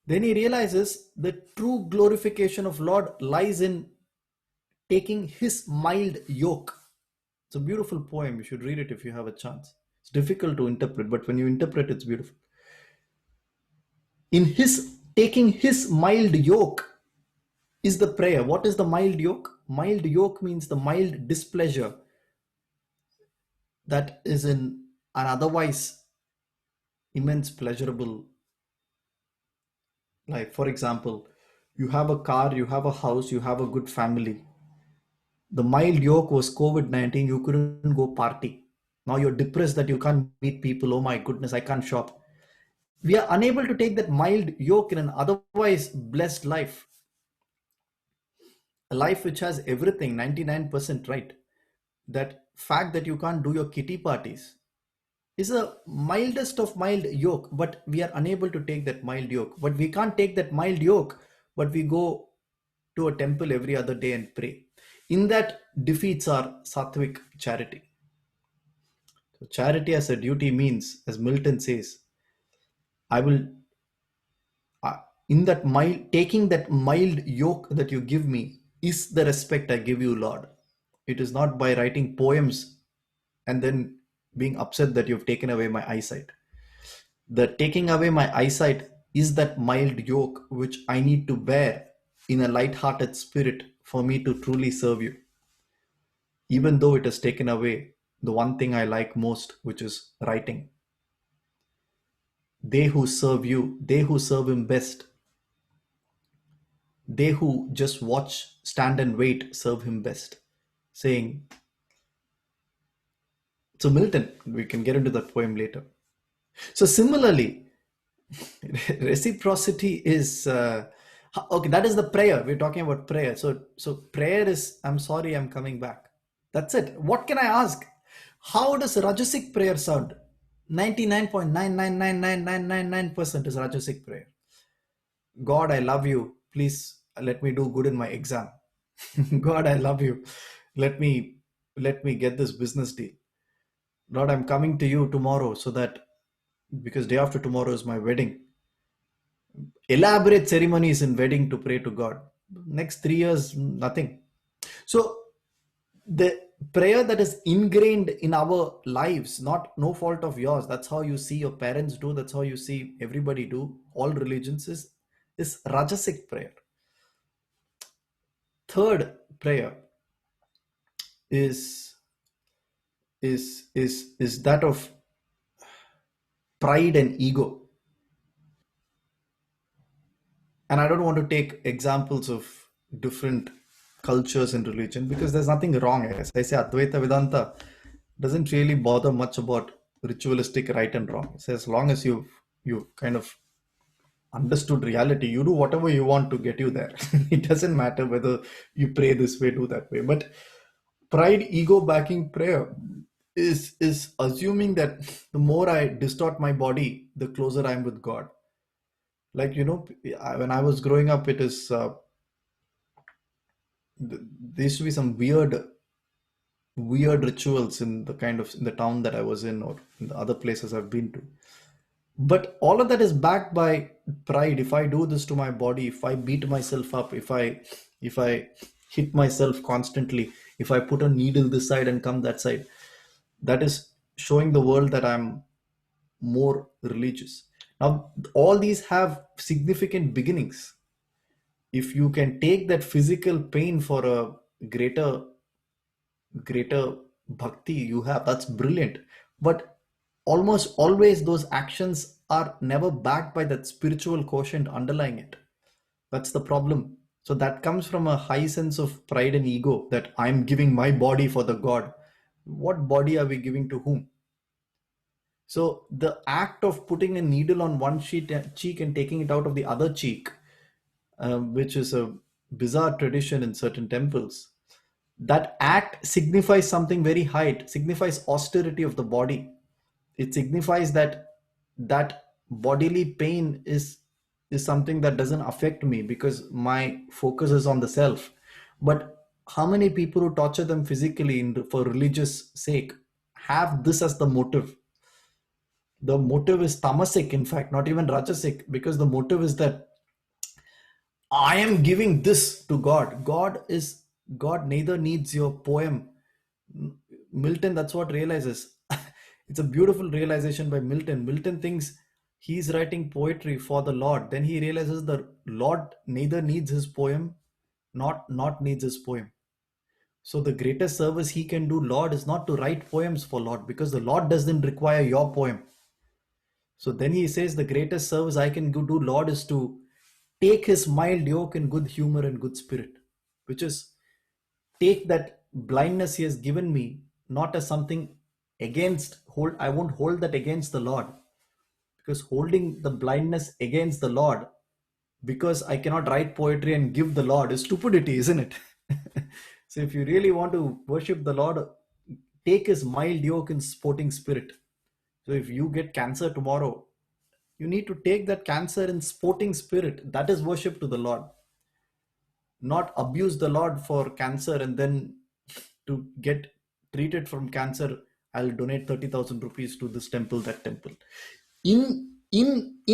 Then he realizes the true glorification of Lord lies in taking his mild yoke. It's a beautiful poem. You should read it if you have a chance. It's difficult to interpret, but when you interpret, it's beautiful. In his taking his mild yoke is the prayer. What is the mild yoke? Mild yoke means the mild displeasure that is in an otherwise immense pleasurable life. For example, you have a car, you have a house, you have a good family. The mild yoke was COVID-19. You couldn't go party. Now you're depressed that you can't meet people. Oh my goodness, I can't shop. We are unable to take that mild yoke in an otherwise blessed life. A life which has everything, 99% right. That fact that you can't do your kitty parties is a mildest of mild yoke, but we are unable to take that mild yoke. But we can't take that mild yoke, but we go to a temple every other day and pray. In that defeats our sattvic charity. So charity as a duty means, as Milton says, I will, in that mild, taking that mild yoke that you give me is the respect I give you, Lord. It is not by writing poems and then being upset that you've taken away my eyesight. The taking away my eyesight is that mild yoke which I need to bear in a light-hearted spirit for me to truly serve you. Even though it has taken away the one thing I like most, which is writing. They who serve you, they who serve him best, they who just watch, stand and wait, serve him best. Saying, so Milton, we can get into that poem later. So similarly, reciprocity is, okay, that is the prayer. We're talking about prayer. So prayer is, I'm sorry, I'm coming back. That's it. What can I ask? How does Rajasic prayer sound? 99.9999999% is Rajasic prayer. God, I love you. Please let me do good in my exam. God, I love you. Let me get this business deal. Lord, I'm coming to you tomorrow so that, because day after tomorrow is my wedding. Elaborate ceremonies in wedding to pray to God. Next 3 years, nothing. So prayer that is ingrained in our lives, not no fault of yours. That's how you see your parents do, that's how you see everybody do, all religions, is rajasic prayer. Third prayer is is that of pride and ego. And I don't want to take examples of different cultures and religion because there's nothing wrong. As I say, Advaita Vedanta doesn't really bother much about ritualistic right and wrong. So as long as you kind of understood reality, you do whatever you want to get you there. It doesn't matter whether you pray this way, do that way. But pride, ego backing prayer is assuming that the more I distort my body, the closer I'm with God. Like, when I was growing up, it is there used to be some weird rituals in the town that I was in, or in the other places I've been to. But all of that is backed by pride. If I do this to my body, if I beat myself up, if I hit myself constantly, if I put a needle this side and come that side, that is showing the world that I'm more religious. Now, all these have significant beginnings. If you can take that physical pain for a greater bhakti you have, that's brilliant. But almost always those actions are never backed by that spiritual quotient underlying it. That's the problem. So that comes from a high sense of pride and ego, that I'm giving my body for the God. What body are we giving to whom? So the act of putting a needle on one cheek and taking it out of the other cheek, which is a bizarre tradition in certain temples, that act signifies something very high. It signifies austerity of the body. It signifies that bodily pain is something that doesn't affect me because my focus is on the self. But how many people who torture them physically for religious sake have this as the motive? The motive is tamasic, in fact, not even rajasic, because the motive is that I am giving this to God. God neither needs your poem. Milton, that's what realizes. It's a beautiful realization by Milton. Milton thinks he's writing poetry for the Lord. Then he realizes the Lord neither needs his poem, not needs his poem. So the greatest service he can do, Lord, is not to write poems for Lord, because the Lord doesn't require your poem. So then he says, the greatest service I can do, Lord, is to take his mild yoke in good humor and good spirit, which is take that blindness he has given me not as something I won't hold that against the Lord, because holding the blindness against the Lord because I cannot write poetry and give the Lord is stupidity, isn't it? So if you really want to worship the Lord, take his mild yoke in sporting spirit. So if you get cancer tomorrow, you need to take that cancer in sporting spirit. That is worship to the Lord. Not abuse the Lord for cancer and then to get treated from cancer, I'll donate 30,000 rupees to this temple, that temple. In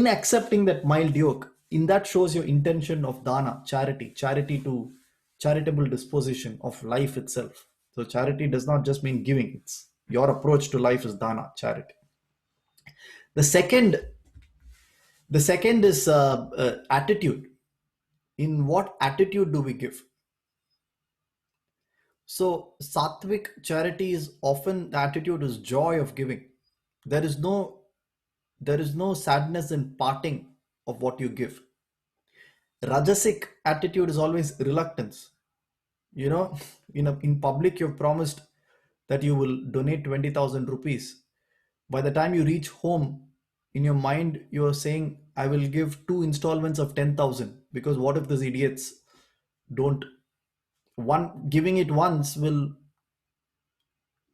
accepting that mild yoke, in that shows your intention of dana, charity to charitable disposition of life itself. So charity does not just mean giving, it's your approach to life is dana, charity. The second is attitude. In what attitude do we give? So sattvic charity is often, the attitude is joy of giving. There is no sadness in parting of what you give. Rajasic attitude is always reluctance. You know, in public you've promised that you will donate 20,000 rupees. By the time you reach home, in your mind you are saying, I will give 2 installments of 10,000, because what if these idiots don't, one giving it once will,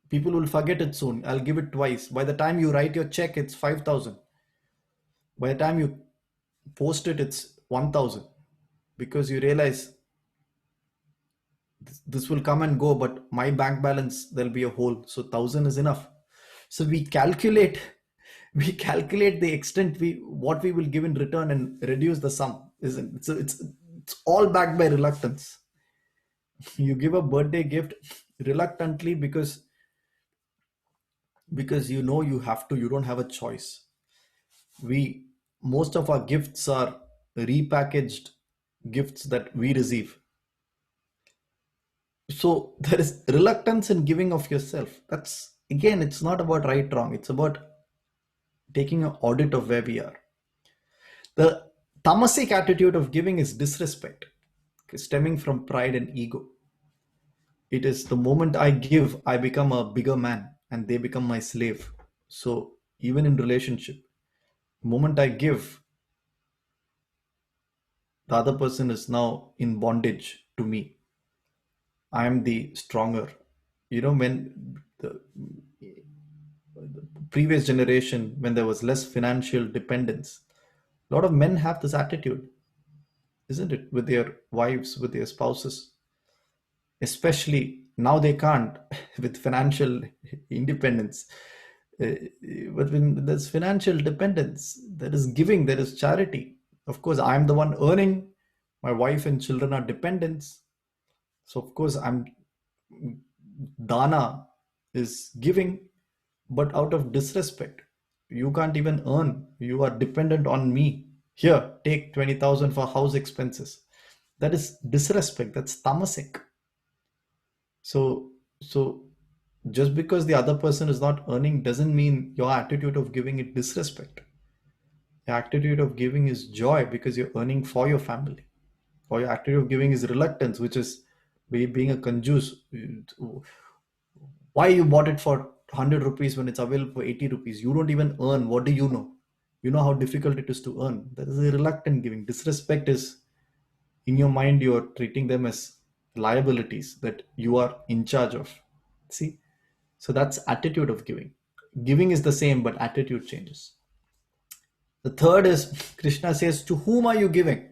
people will forget it soon. I'll give it twice. By the time you write your check, it's 5,000. By the time you post it, it's 1,000, because you realize this will come and go, but my bank balance, there'll be a hole. So 1,000 is enough. So we calculate the extent what we will give in return and reduce the sum. Isn't it? So it's all backed by reluctance. You give a birthday gift, reluctantly, because you know you have to, you don't have a choice. We Most of our gifts are repackaged gifts that we receive. So there is reluctance in giving of yourself. That's, again, it's not about right wrong, it's about taking an audit of where we are. The tamasic attitude of giving is disrespect, stemming from pride and ego. It is the moment I give, I become a bigger man and they become my slave. So even in relationship, the moment I give, the other person is now in bondage to me. I am the stronger. When the previous generation, when there was less financial dependence, a lot of men have this attitude, isn't it, with their wives, with their spouses. Especially now they can't with financial independence. Uh, but when there's financial dependence, there is giving, there is charity. Of course, I'm the one earning, my wife and children are dependents. So of course, I'm dana is giving, but out of disrespect. You can't even earn, you are dependent on me. Here, take 20,000 for house expenses. That is disrespect, that's tamasic. So just because the other person is not earning doesn't mean your attitude of giving it disrespect. Your attitude of giving is joy because you're earning for your family. Or your attitude of giving is reluctance, which is being a conjuice. Why you bought it for 100 rupees when it's available for 80 rupees? You don't even earn. What do you know? You know how difficult it is to earn. That is a reluctant giving. Disrespect is, in your mind, you are treating them as liabilities that you are in charge of. See? So that's attitude of giving. Giving is the same, but attitude changes. The third is, Krishna says, to whom are you giving?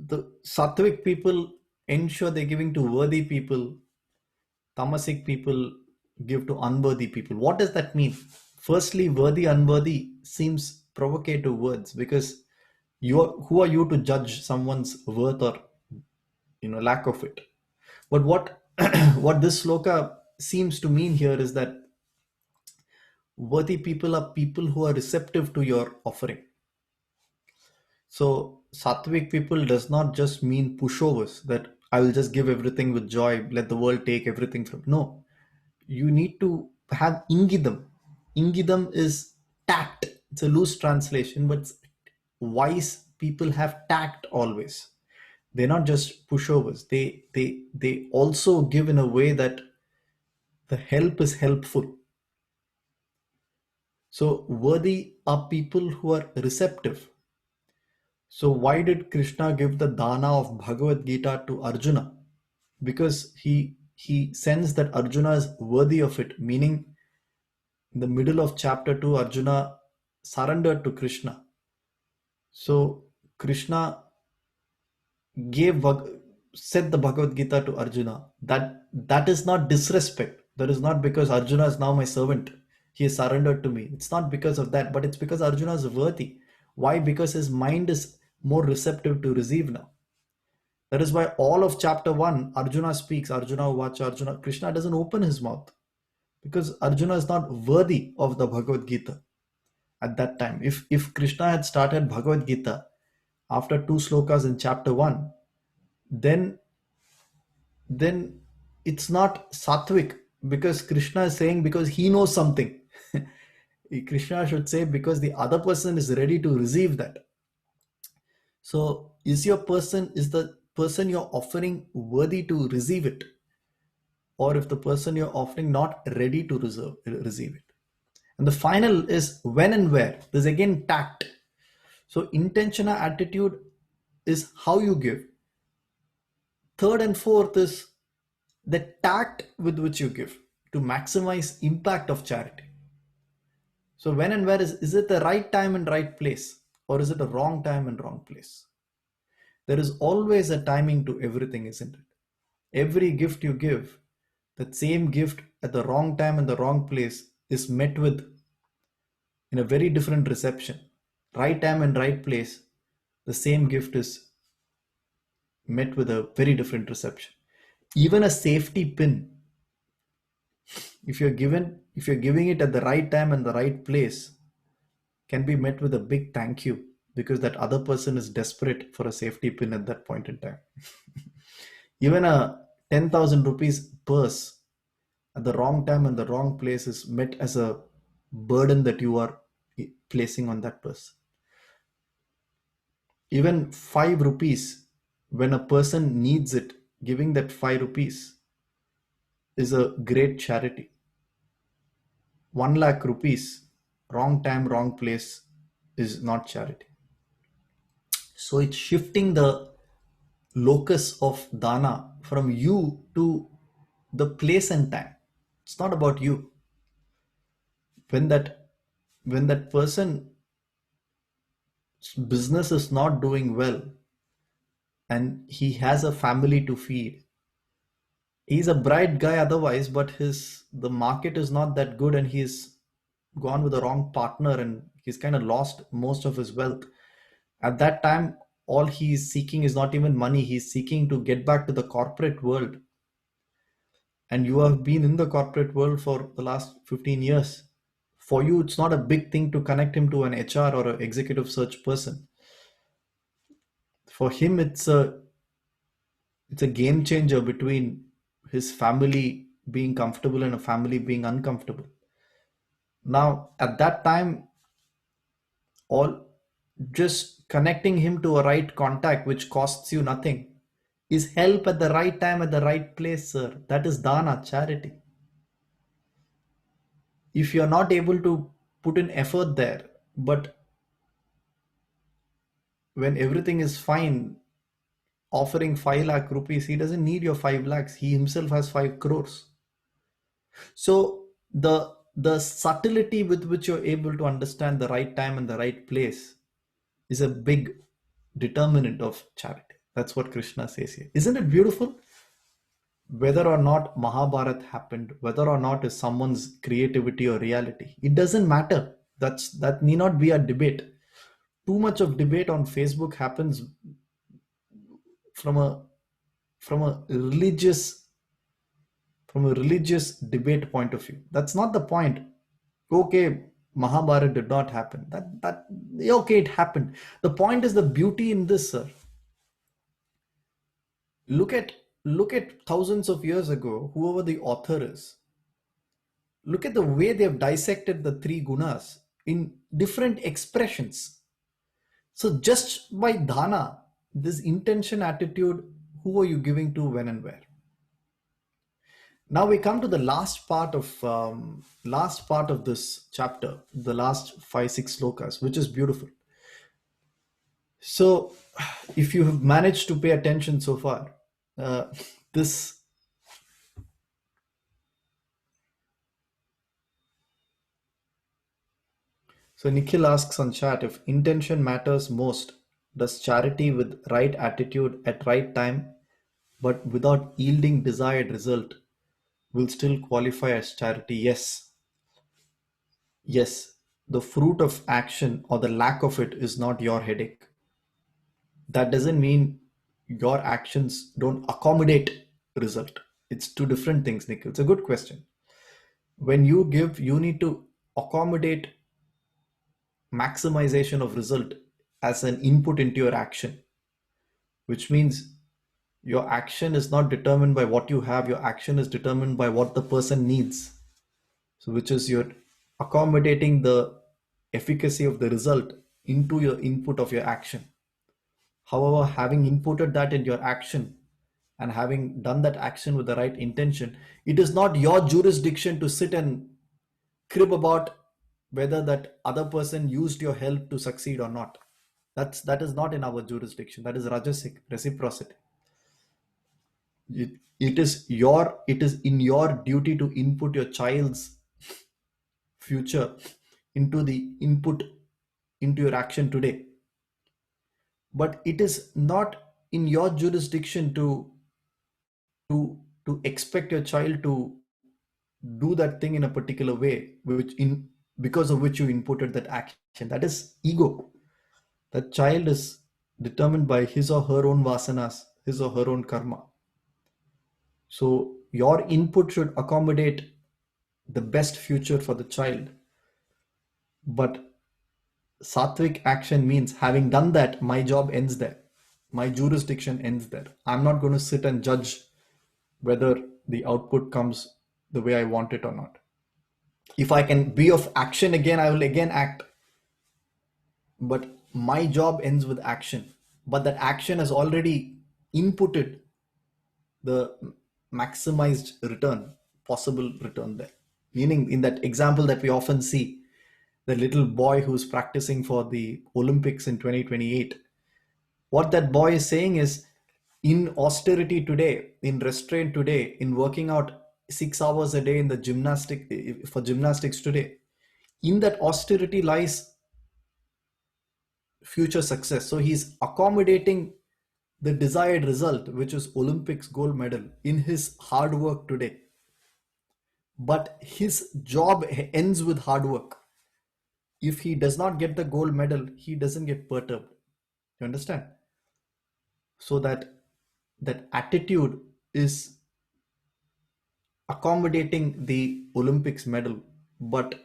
The sattvic people ensure they're giving to worthy people. Tamasic people give to unworthy people. What does that mean? Firstly, worthy, unworthy seems provocative words, because who are you to judge someone's worth or lack of it? But what what this sloka seems to mean here is that worthy people are people who are receptive to your offering. So sattvic people does not just mean pushovers, that I will just give everything with joy, let the world take everything from. No, you need to have ingidam. Ingidam is tact. It's a loose translation, but wise people have tact always. They're not just pushovers. They also give in a way that the help is helpful. So worthy are people who are receptive. So why did Krishna give the dana of Bhagavad Gita to Arjuna? Because he sensed that Arjuna is worthy of it, meaning in the middle of chapter 2, Arjuna surrendered to Krishna. So Krishna gave said the Bhagavad Gita to Arjuna. That is not disrespect. That is not because Arjuna is now my servant. He has surrendered to me. It's not because of that, but it's because Arjuna is worthy. Why? Because his mind is more receptive to receive now. That is why all of chapter 1, Arjuna speaks, Arjuna Uvacha, Arjuna. Krishna doesn't open his mouth because Arjuna is not worthy of the Bhagavad Gita at that time. If Krishna had started Bhagavad Gita after 2 slokas in chapter 1, then it's not sattvic, because Krishna is saying because he knows something. Krishna should say because the other person is ready to receive that. So is the person you're offering worthy to receive it? Or if the person you're offering not ready to receive it? And the final is when and where. There's again tact. So intentional attitude is how you give. Third and fourth is the tact with which you give to maximize impact of charity. So when and where is it the right time and right place, or is it a wrong time and wrong place? There is always a timing to everything, isn't it? Every gift you give, that same gift at the wrong time and the wrong place is met with in a very different reception. Right time and right place, the same gift is met with a very different reception. Even a safety pin, if you're giving it at the right time and the right place, can be met with a big thank you, because that other person is desperate for a safety pin at that point in time. Even a 10,000 rupees purse at the wrong time and the wrong place is met as a burden that you are placing on that person. Even 5 rupees, when a person needs it, giving that 5 rupees is a great charity. 1 lakh rupees, wrong time, wrong place, is not charity. So it's shifting the locus of dana from you to the place and time. It's not about you. When that when that person's business is not doing well and he has a family to feed, he's a bright guy otherwise, but his the market is not that good and he's gone with the wrong partner and he's kind of lost most of his wealth. At that time, all he's seeking is not even money, he's seeking to get back to the corporate world. And you have been in the corporate world for the last 15 years. For you, it's not a big thing to connect him to an HR or an executive search person. For him, it's a game changer between his family being comfortable and a family being uncomfortable. Now, at that time, all just connecting him to a right contact, which costs you nothing, is help at the right time at the right place, sir. That is dana, charity. If you're not able to put in effort there, but when everything is fine, offering 5 lakh rupees, he doesn't need your 5 lakhs. He himself has 5 crores. So the subtlety with which you're able to understand the right time and the right place is a big determinant of charity. That's what Krishna says here. Isn't it beautiful? Whether or not Mahabharat happened, whether or not is someone's creativity or reality, it doesn't matter. That need not be a debate. Too much of debate on Facebook happens from a from a religious from a religious debate point of view. That's not the point. Okay, Mahabharata did not happen. That okay, it happened. The point is the beauty in this, sir. Look at look at thousands of years ago, whoever the author is. Look at the way they've dissected the three gunas in different expressions. So just by dhana, this intention, attitude, who are you giving to, when and where? Now we come to the last part of this chapter, the last 5-6 slokas, which is beautiful. So, if you have managed to pay attention so far, uh, this so Nikhil asks on chat, if intention matters most, does charity with right attitude at right time, but without yielding desired result, will still qualify as charity? Yes, yes. The fruit of action or the lack of it is not your headache. That doesn't mean your actions don't accommodate result. It's two different things, Nikhil. It's a good question. When you give, you need to accommodate maximization of result as an input into your action, which means your action is not determined by what you have, your action is determined by what the person needs. So which is you're accommodating the efficacy of the result into your input of your action. However, having inputted that in your action and having done that action with the right intention, it is not your jurisdiction to sit and crib about whether that other person used your help to succeed or not. That is not in our jurisdiction. That is rajasic reciprocity. It is in your duty to input your child's future into the input into your action today. But it is not in your jurisdiction to expect your child to do that thing in a particular way, which in because of which you inputted that action. That is ego. That child is determined by his or her own vasanas, his or her own karma. So your input should accommodate the best future for the child. But sattvic action means, having done that, my job ends there. My jurisdiction ends there. I'm not going to sit and judge whether the output comes the way I want it or not. If I can be of action again, I will again act. But my job ends with action. But that action has already inputted the maximized return, possible return there. Meaning, in that example that we often see, the little boy who's practicing for the Olympics in 2028, what that boy is saying is, in austerity today, in restraint today, in working out 6 hours a day in the gymnastics today, in that austerity lies future success. So he's accommodating the desired result, which is Olympics gold medal, in his hard work today. But his job ends with hard work. If he does not get the gold medal, he doesn't get perturbed. You understand? So that attitude is accommodating the Olympics medal, but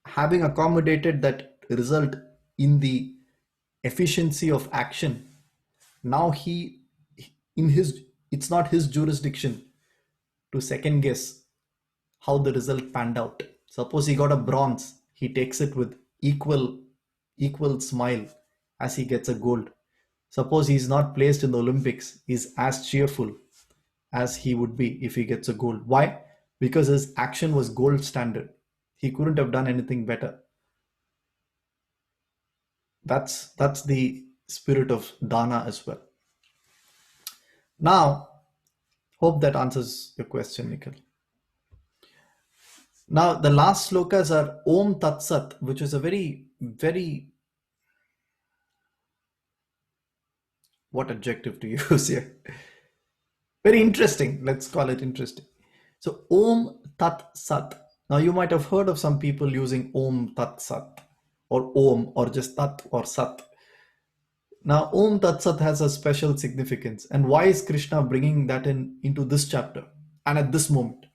having accommodated that result in the efficiency of action, now he in his it's not his jurisdiction to second guess how the result panned out. Suppose he got a bronze, he takes it with equal smile as he gets a gold. Suppose he's not placed in the Olympics, he's as cheerful as he would be if he gets a gold. Why? Because his action was gold standard. He couldn't have done anything better. That's the spirit of dana as well. Now, hope that answers your question, Nikhil. Now, the last slokas are Om Tat Sat, which is a very, very, what adjective to use here? Very interesting. Let's call it interesting. So, Om Tat Sat. Now, you might have heard of some people using Om Tat Sat, or Om, or just Tat or Sat. Now, Om Tat Sat has a special significance. And why is Krishna bringing that into this chapter and at this moment?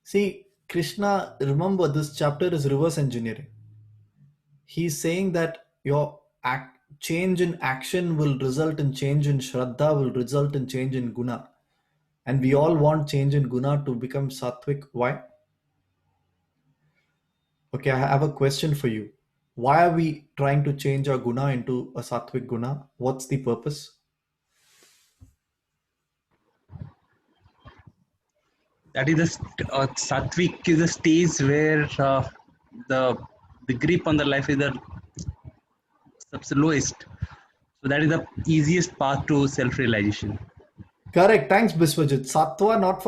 See, Krishna, remember, this chapter is reverse engineering. He's saying that your change in action will result in change in Shraddha, will result in change in Guna. And we all want change in Guna to become Sattvic. Why? Okay, I have a question for you. Why are we trying to change our Guna into a Sattvic Guna? What's the purpose? That is sattvic is the stage where the grip on the life is the lowest. So that is the easiest path to self-realization. Correct. Thanks, Biswajit. Sattva not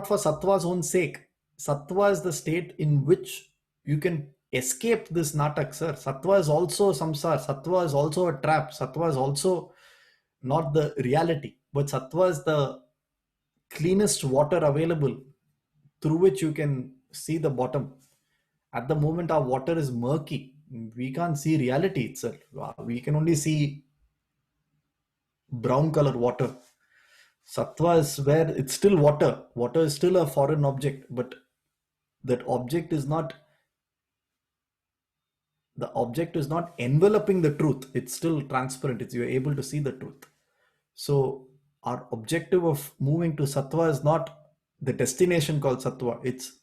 for sattva's own sake. Sattva is the state in which you can escape this natak, sir. Sattva is also samsar. Sattva is also a trap. Sattva is also not the reality. But sattva is the cleanest water available through which you can see the bottom. At the moment, our water is murky. We can't see reality itself. We can only see brown color water. Sattva is where it's still water. Water is still a foreign object, but that object is not, the object is not enveloping the truth. It's still transparent. You're able to see the truth. So our objective of moving to sattva is not the destination called sattva. It's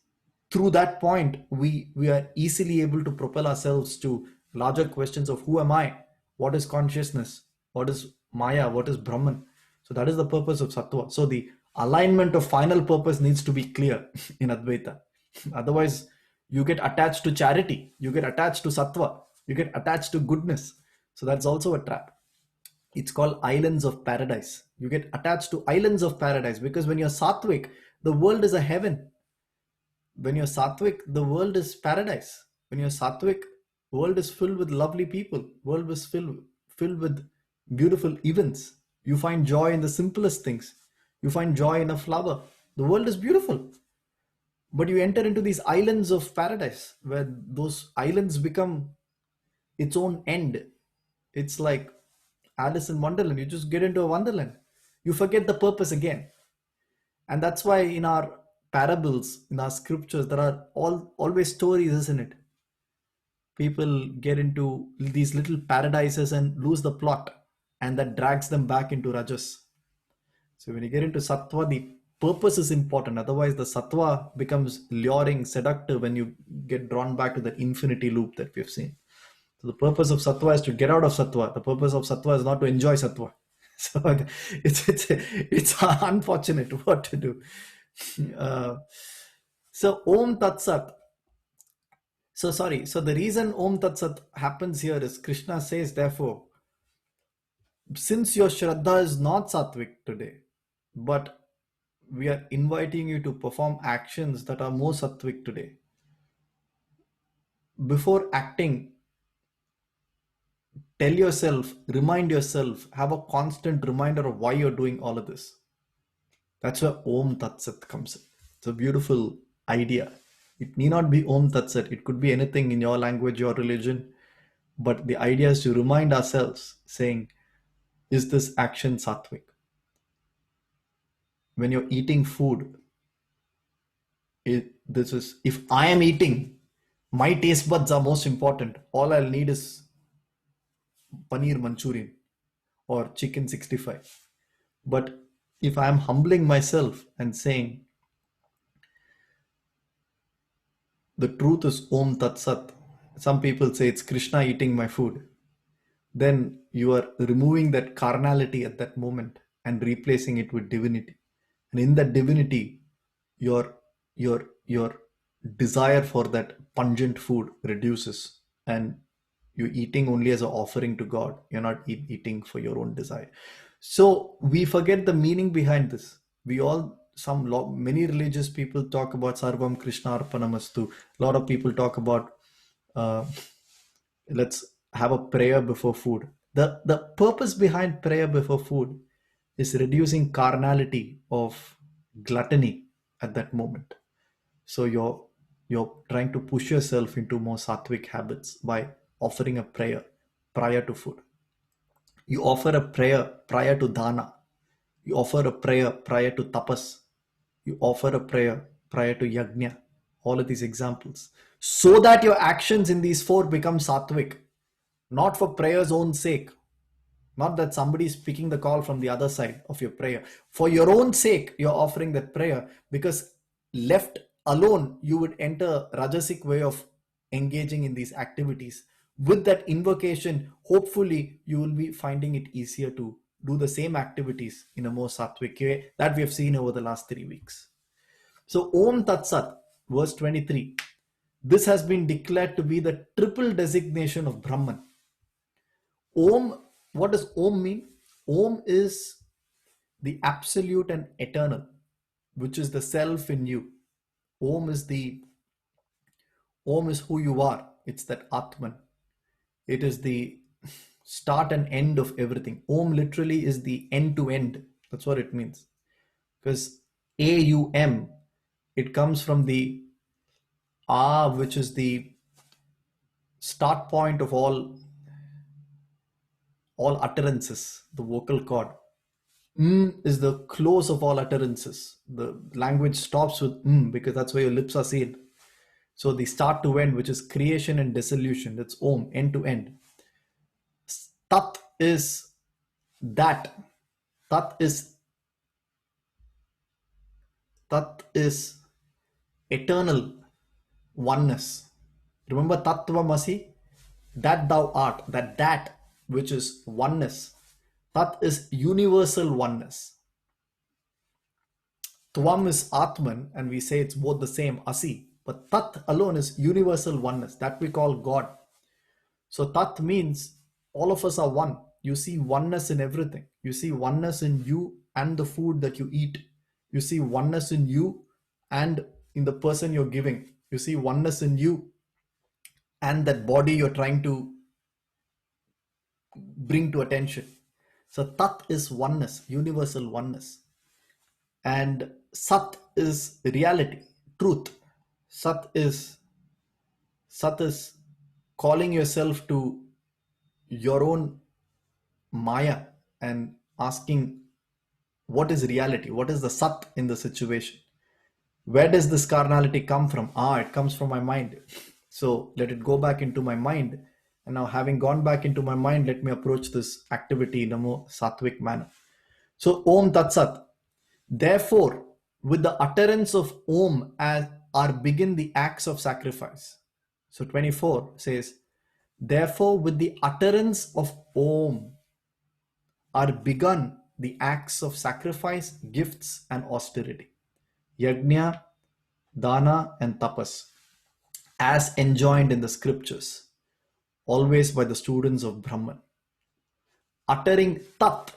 through that point we are easily able to propel ourselves to larger questions of who am I, what is consciousness, what is maya, what is brahman. So that is the purpose of sattva. So the alignment of final purpose needs to be clear in Advaita. Otherwise, you get attached to charity, you get attached to sattva, you get attached to goodness. So that's also a trap. It's called islands of paradise. You get attached to islands of paradise because when you're sattvic, the world is a heaven. When you're sattvic, the world is paradise. When you're sattvic, the world is filled with lovely people. The world is filled with beautiful events. You find joy in the simplest things. You find joy in a flower. The world is beautiful. But you enter into these islands of paradise where those islands become its own end. It's like Alice in Wonderland. You just get into a wonderland. You forget the purpose again. And that's why in our parables, in our scriptures, there are always stories, isn't it? People get into these little paradises and lose the plot, and that drags them back into rajas. So when you get into sattva, the purpose is important. Otherwise, the sattva becomes luring, seductive when you get drawn back to that infinity loop that we've seen. So the purpose of sattva is to get out of sattva. The purpose of sattva is not to enjoy sattva. So it's unfortunate what to do. So Om Tat Sat. So sorry. So the reason Om Tat Sat happens here is Krishna says, therefore, since your Shraddha is not Sattvic today, but we are inviting you to perform actions that are more Sattvic today. Before acting, tell yourself, remind yourself, have a constant reminder of why you're doing all of this. That's where Om Tat Sat comes in. It's a beautiful idea. It need not be Om Tat Sat. It could be anything in your language, your religion. But the idea is to remind ourselves, saying, is this action sattvic? When you're eating food, if I am eating, my taste buds are most important. All I'll need is paneer Manchurian or chicken 65. But if I am humbling myself and saying, the truth is Om Tat Sat, some people say it's Krishna eating my food, then you are removing that carnality at that moment and replacing it with divinity. And in that divinity, your desire for that pungent food reduces, and you're eating only as an offering to God. You're not eating for your own desire. So we forget the meaning behind this. Many religious people talk about Sarvam Krishna Arpanamastu. A lot of people talk about let's have a prayer before food. The purpose behind prayer before food is reducing carnality of gluttony at that moment. So you're trying to push yourself into more sattvic habits by offering a prayer prior to food. You offer a prayer prior to dana. You offer a prayer prior to tapas. You offer a prayer prior to yajna. All of these examples. So that your actions in these four become sattvic. Not for prayer's own sake. Not that somebody is picking the call from the other side of your prayer. For your own sake, you're offering that prayer, because left alone, you would enter Rajasic way of engaging in these activities. With that invocation, hopefully you will be finding it easier to do the same activities in a more sattvic way that we have seen over the last 3 weeks. So Om Tat Sat, verse 23. This has been declared to be the triple designation of Brahman. Om, what does Om mean? Om is the absolute and eternal, which is the self in you. Om is who you are. It's that Atman. It is the start and end of everything. Om literally is the end to end. That's what it means. Because AUM, it comes from the A, which is the start point of all utterances, the vocal cord. Is the close of all utterances. The language stops with because that's where your lips are sealed. So the start to end, which is creation and dissolution, that's Om, end to end. Tat is that. Tat is eternal oneness. Remember Tattvamasi? That thou art, that which is oneness. Tat is universal oneness. Tvam is Atman, and we say it's both the same, Asi. But Tat alone is universal oneness, that we call God. So Tat means all of us are one. You see oneness in everything. You see oneness in you and the food that you eat. You see oneness in you and in the person you're giving. You see oneness in you and that body you're trying to bring to attention. So Tat is oneness, universal oneness. And Sat is reality, truth. Sat is calling yourself to your own Maya and asking what is reality? What is the sat in the situation? Where does this carnality come from? It comes from my mind. So let it go back into my mind. And now, having gone back into my mind, let me approach this activity in a more sattvic manner. So, Om Tat Sat. Therefore, with the utterance of Om as are begin the acts of sacrifice. So 24 says, therefore, with the utterance of Om are begun the acts of sacrifice, gifts, and austerity. Yajna, Dana, and Tapas, as enjoined in the scriptures, always by the students of Brahman. Uttering Tat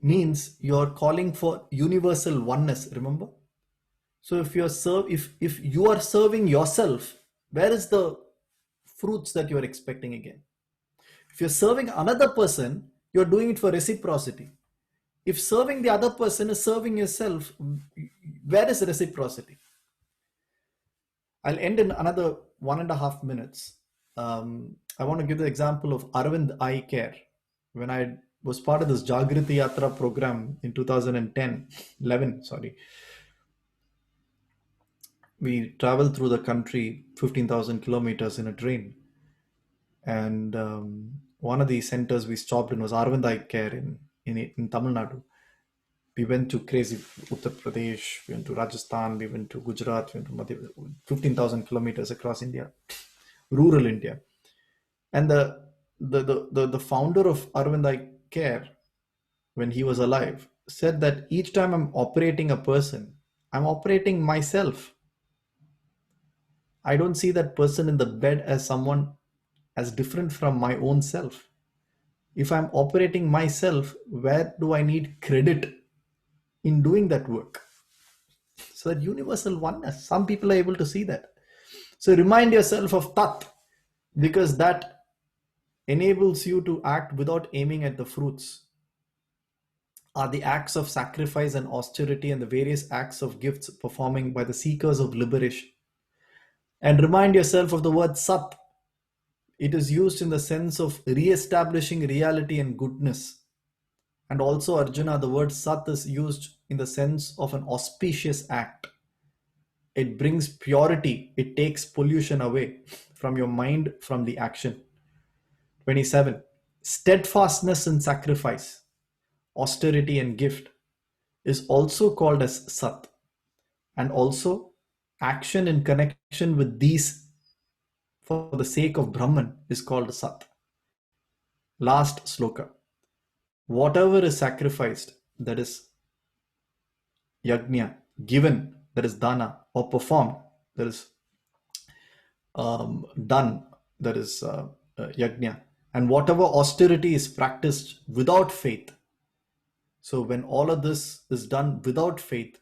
means you're calling for universal oneness, remember? So if you are serving yourself, where is the fruits that you are expecting again? If you're serving another person, you're doing it for reciprocity. If serving the other person is serving yourself, where is reciprocity? I'll end in another 1.5 minutes. I want to give the example of Arvind Eye Care. When I was part of this Jagriti Yatra program in 11, we traveled through the country 15,000 kilometers in a train. And one of the centers we stopped in was Arvind Eye Care in Tamil Nadu. We went to crazy Uttar Pradesh, we went to Rajasthan, we went to Gujarat, we went to Madhya, 15,000 kilometers across India, rural India. And the founder of Arvind Eye Care, when he was alive, said that each time I'm operating a person, I'm operating myself. I don't see that person in the bed as someone as different from my own self. If I'm operating myself, where do I need credit in doing that work? So that universal oneness, some people are able to see that. So remind yourself of Tat, because that enables you to act without aiming at the fruits. Are the acts of sacrifice and austerity and the various acts of gifts performing by the seekers of liberation. And remind yourself of the word Sat. It is used in the sense of re-establishing reality and goodness. And also, Arjuna, the word Sat is used in the sense of an auspicious act. It brings purity. It takes pollution away from your mind, from the action. 27. Steadfastness in sacrifice, austerity and gift is also called as Sat. And also, action in connection with these for the sake of Brahman is called Sat. Last sloka. Whatever is sacrificed, that is yajna, given, that is dana, or performed, that is done, that is yajna, and whatever austerity is practiced without faith. So when all of this is done without faith,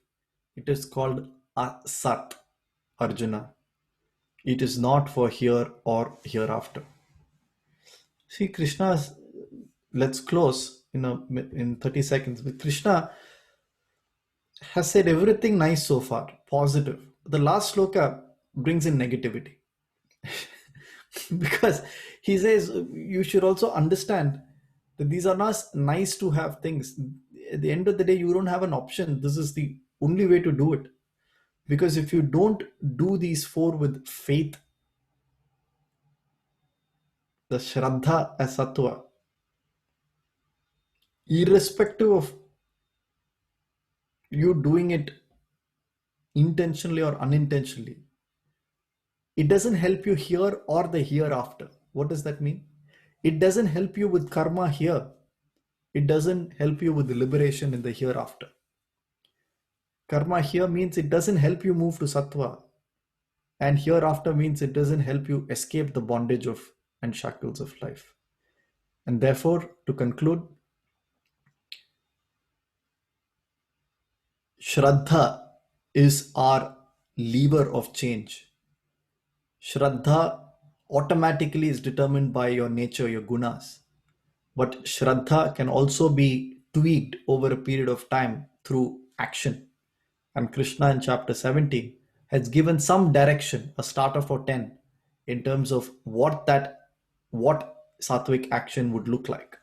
it is called asat, Arjuna. It is not for here or hereafter. See, Krishna, let's close in 30 seconds. But Krishna has said everything nice so far, positive. The last sloka brings in negativity. Because he says you should also understand that these are not nice to have things. At the end of the day, you don't have an option. This is the only way to do it. Because if you don't do these four with faith, the Shraddha as Sattva, irrespective of you doing it intentionally or unintentionally, it doesn't help you here or the hereafter. What does that mean? It doesn't help you with karma here. It doesn't help you with the liberation in the hereafter. Karma here means it doesn't help you move to Sattva. And hereafter means it doesn't help you escape the bondage of and shackles of life. And therefore, to conclude, Shraddha is our lever of change. Shraddha automatically is determined by your nature, your gunas. But Shraddha can also be tweaked over a period of time through action. And Krishna in chapter 17 has given some direction, a starter for 10, in terms of what sattvic action would look like.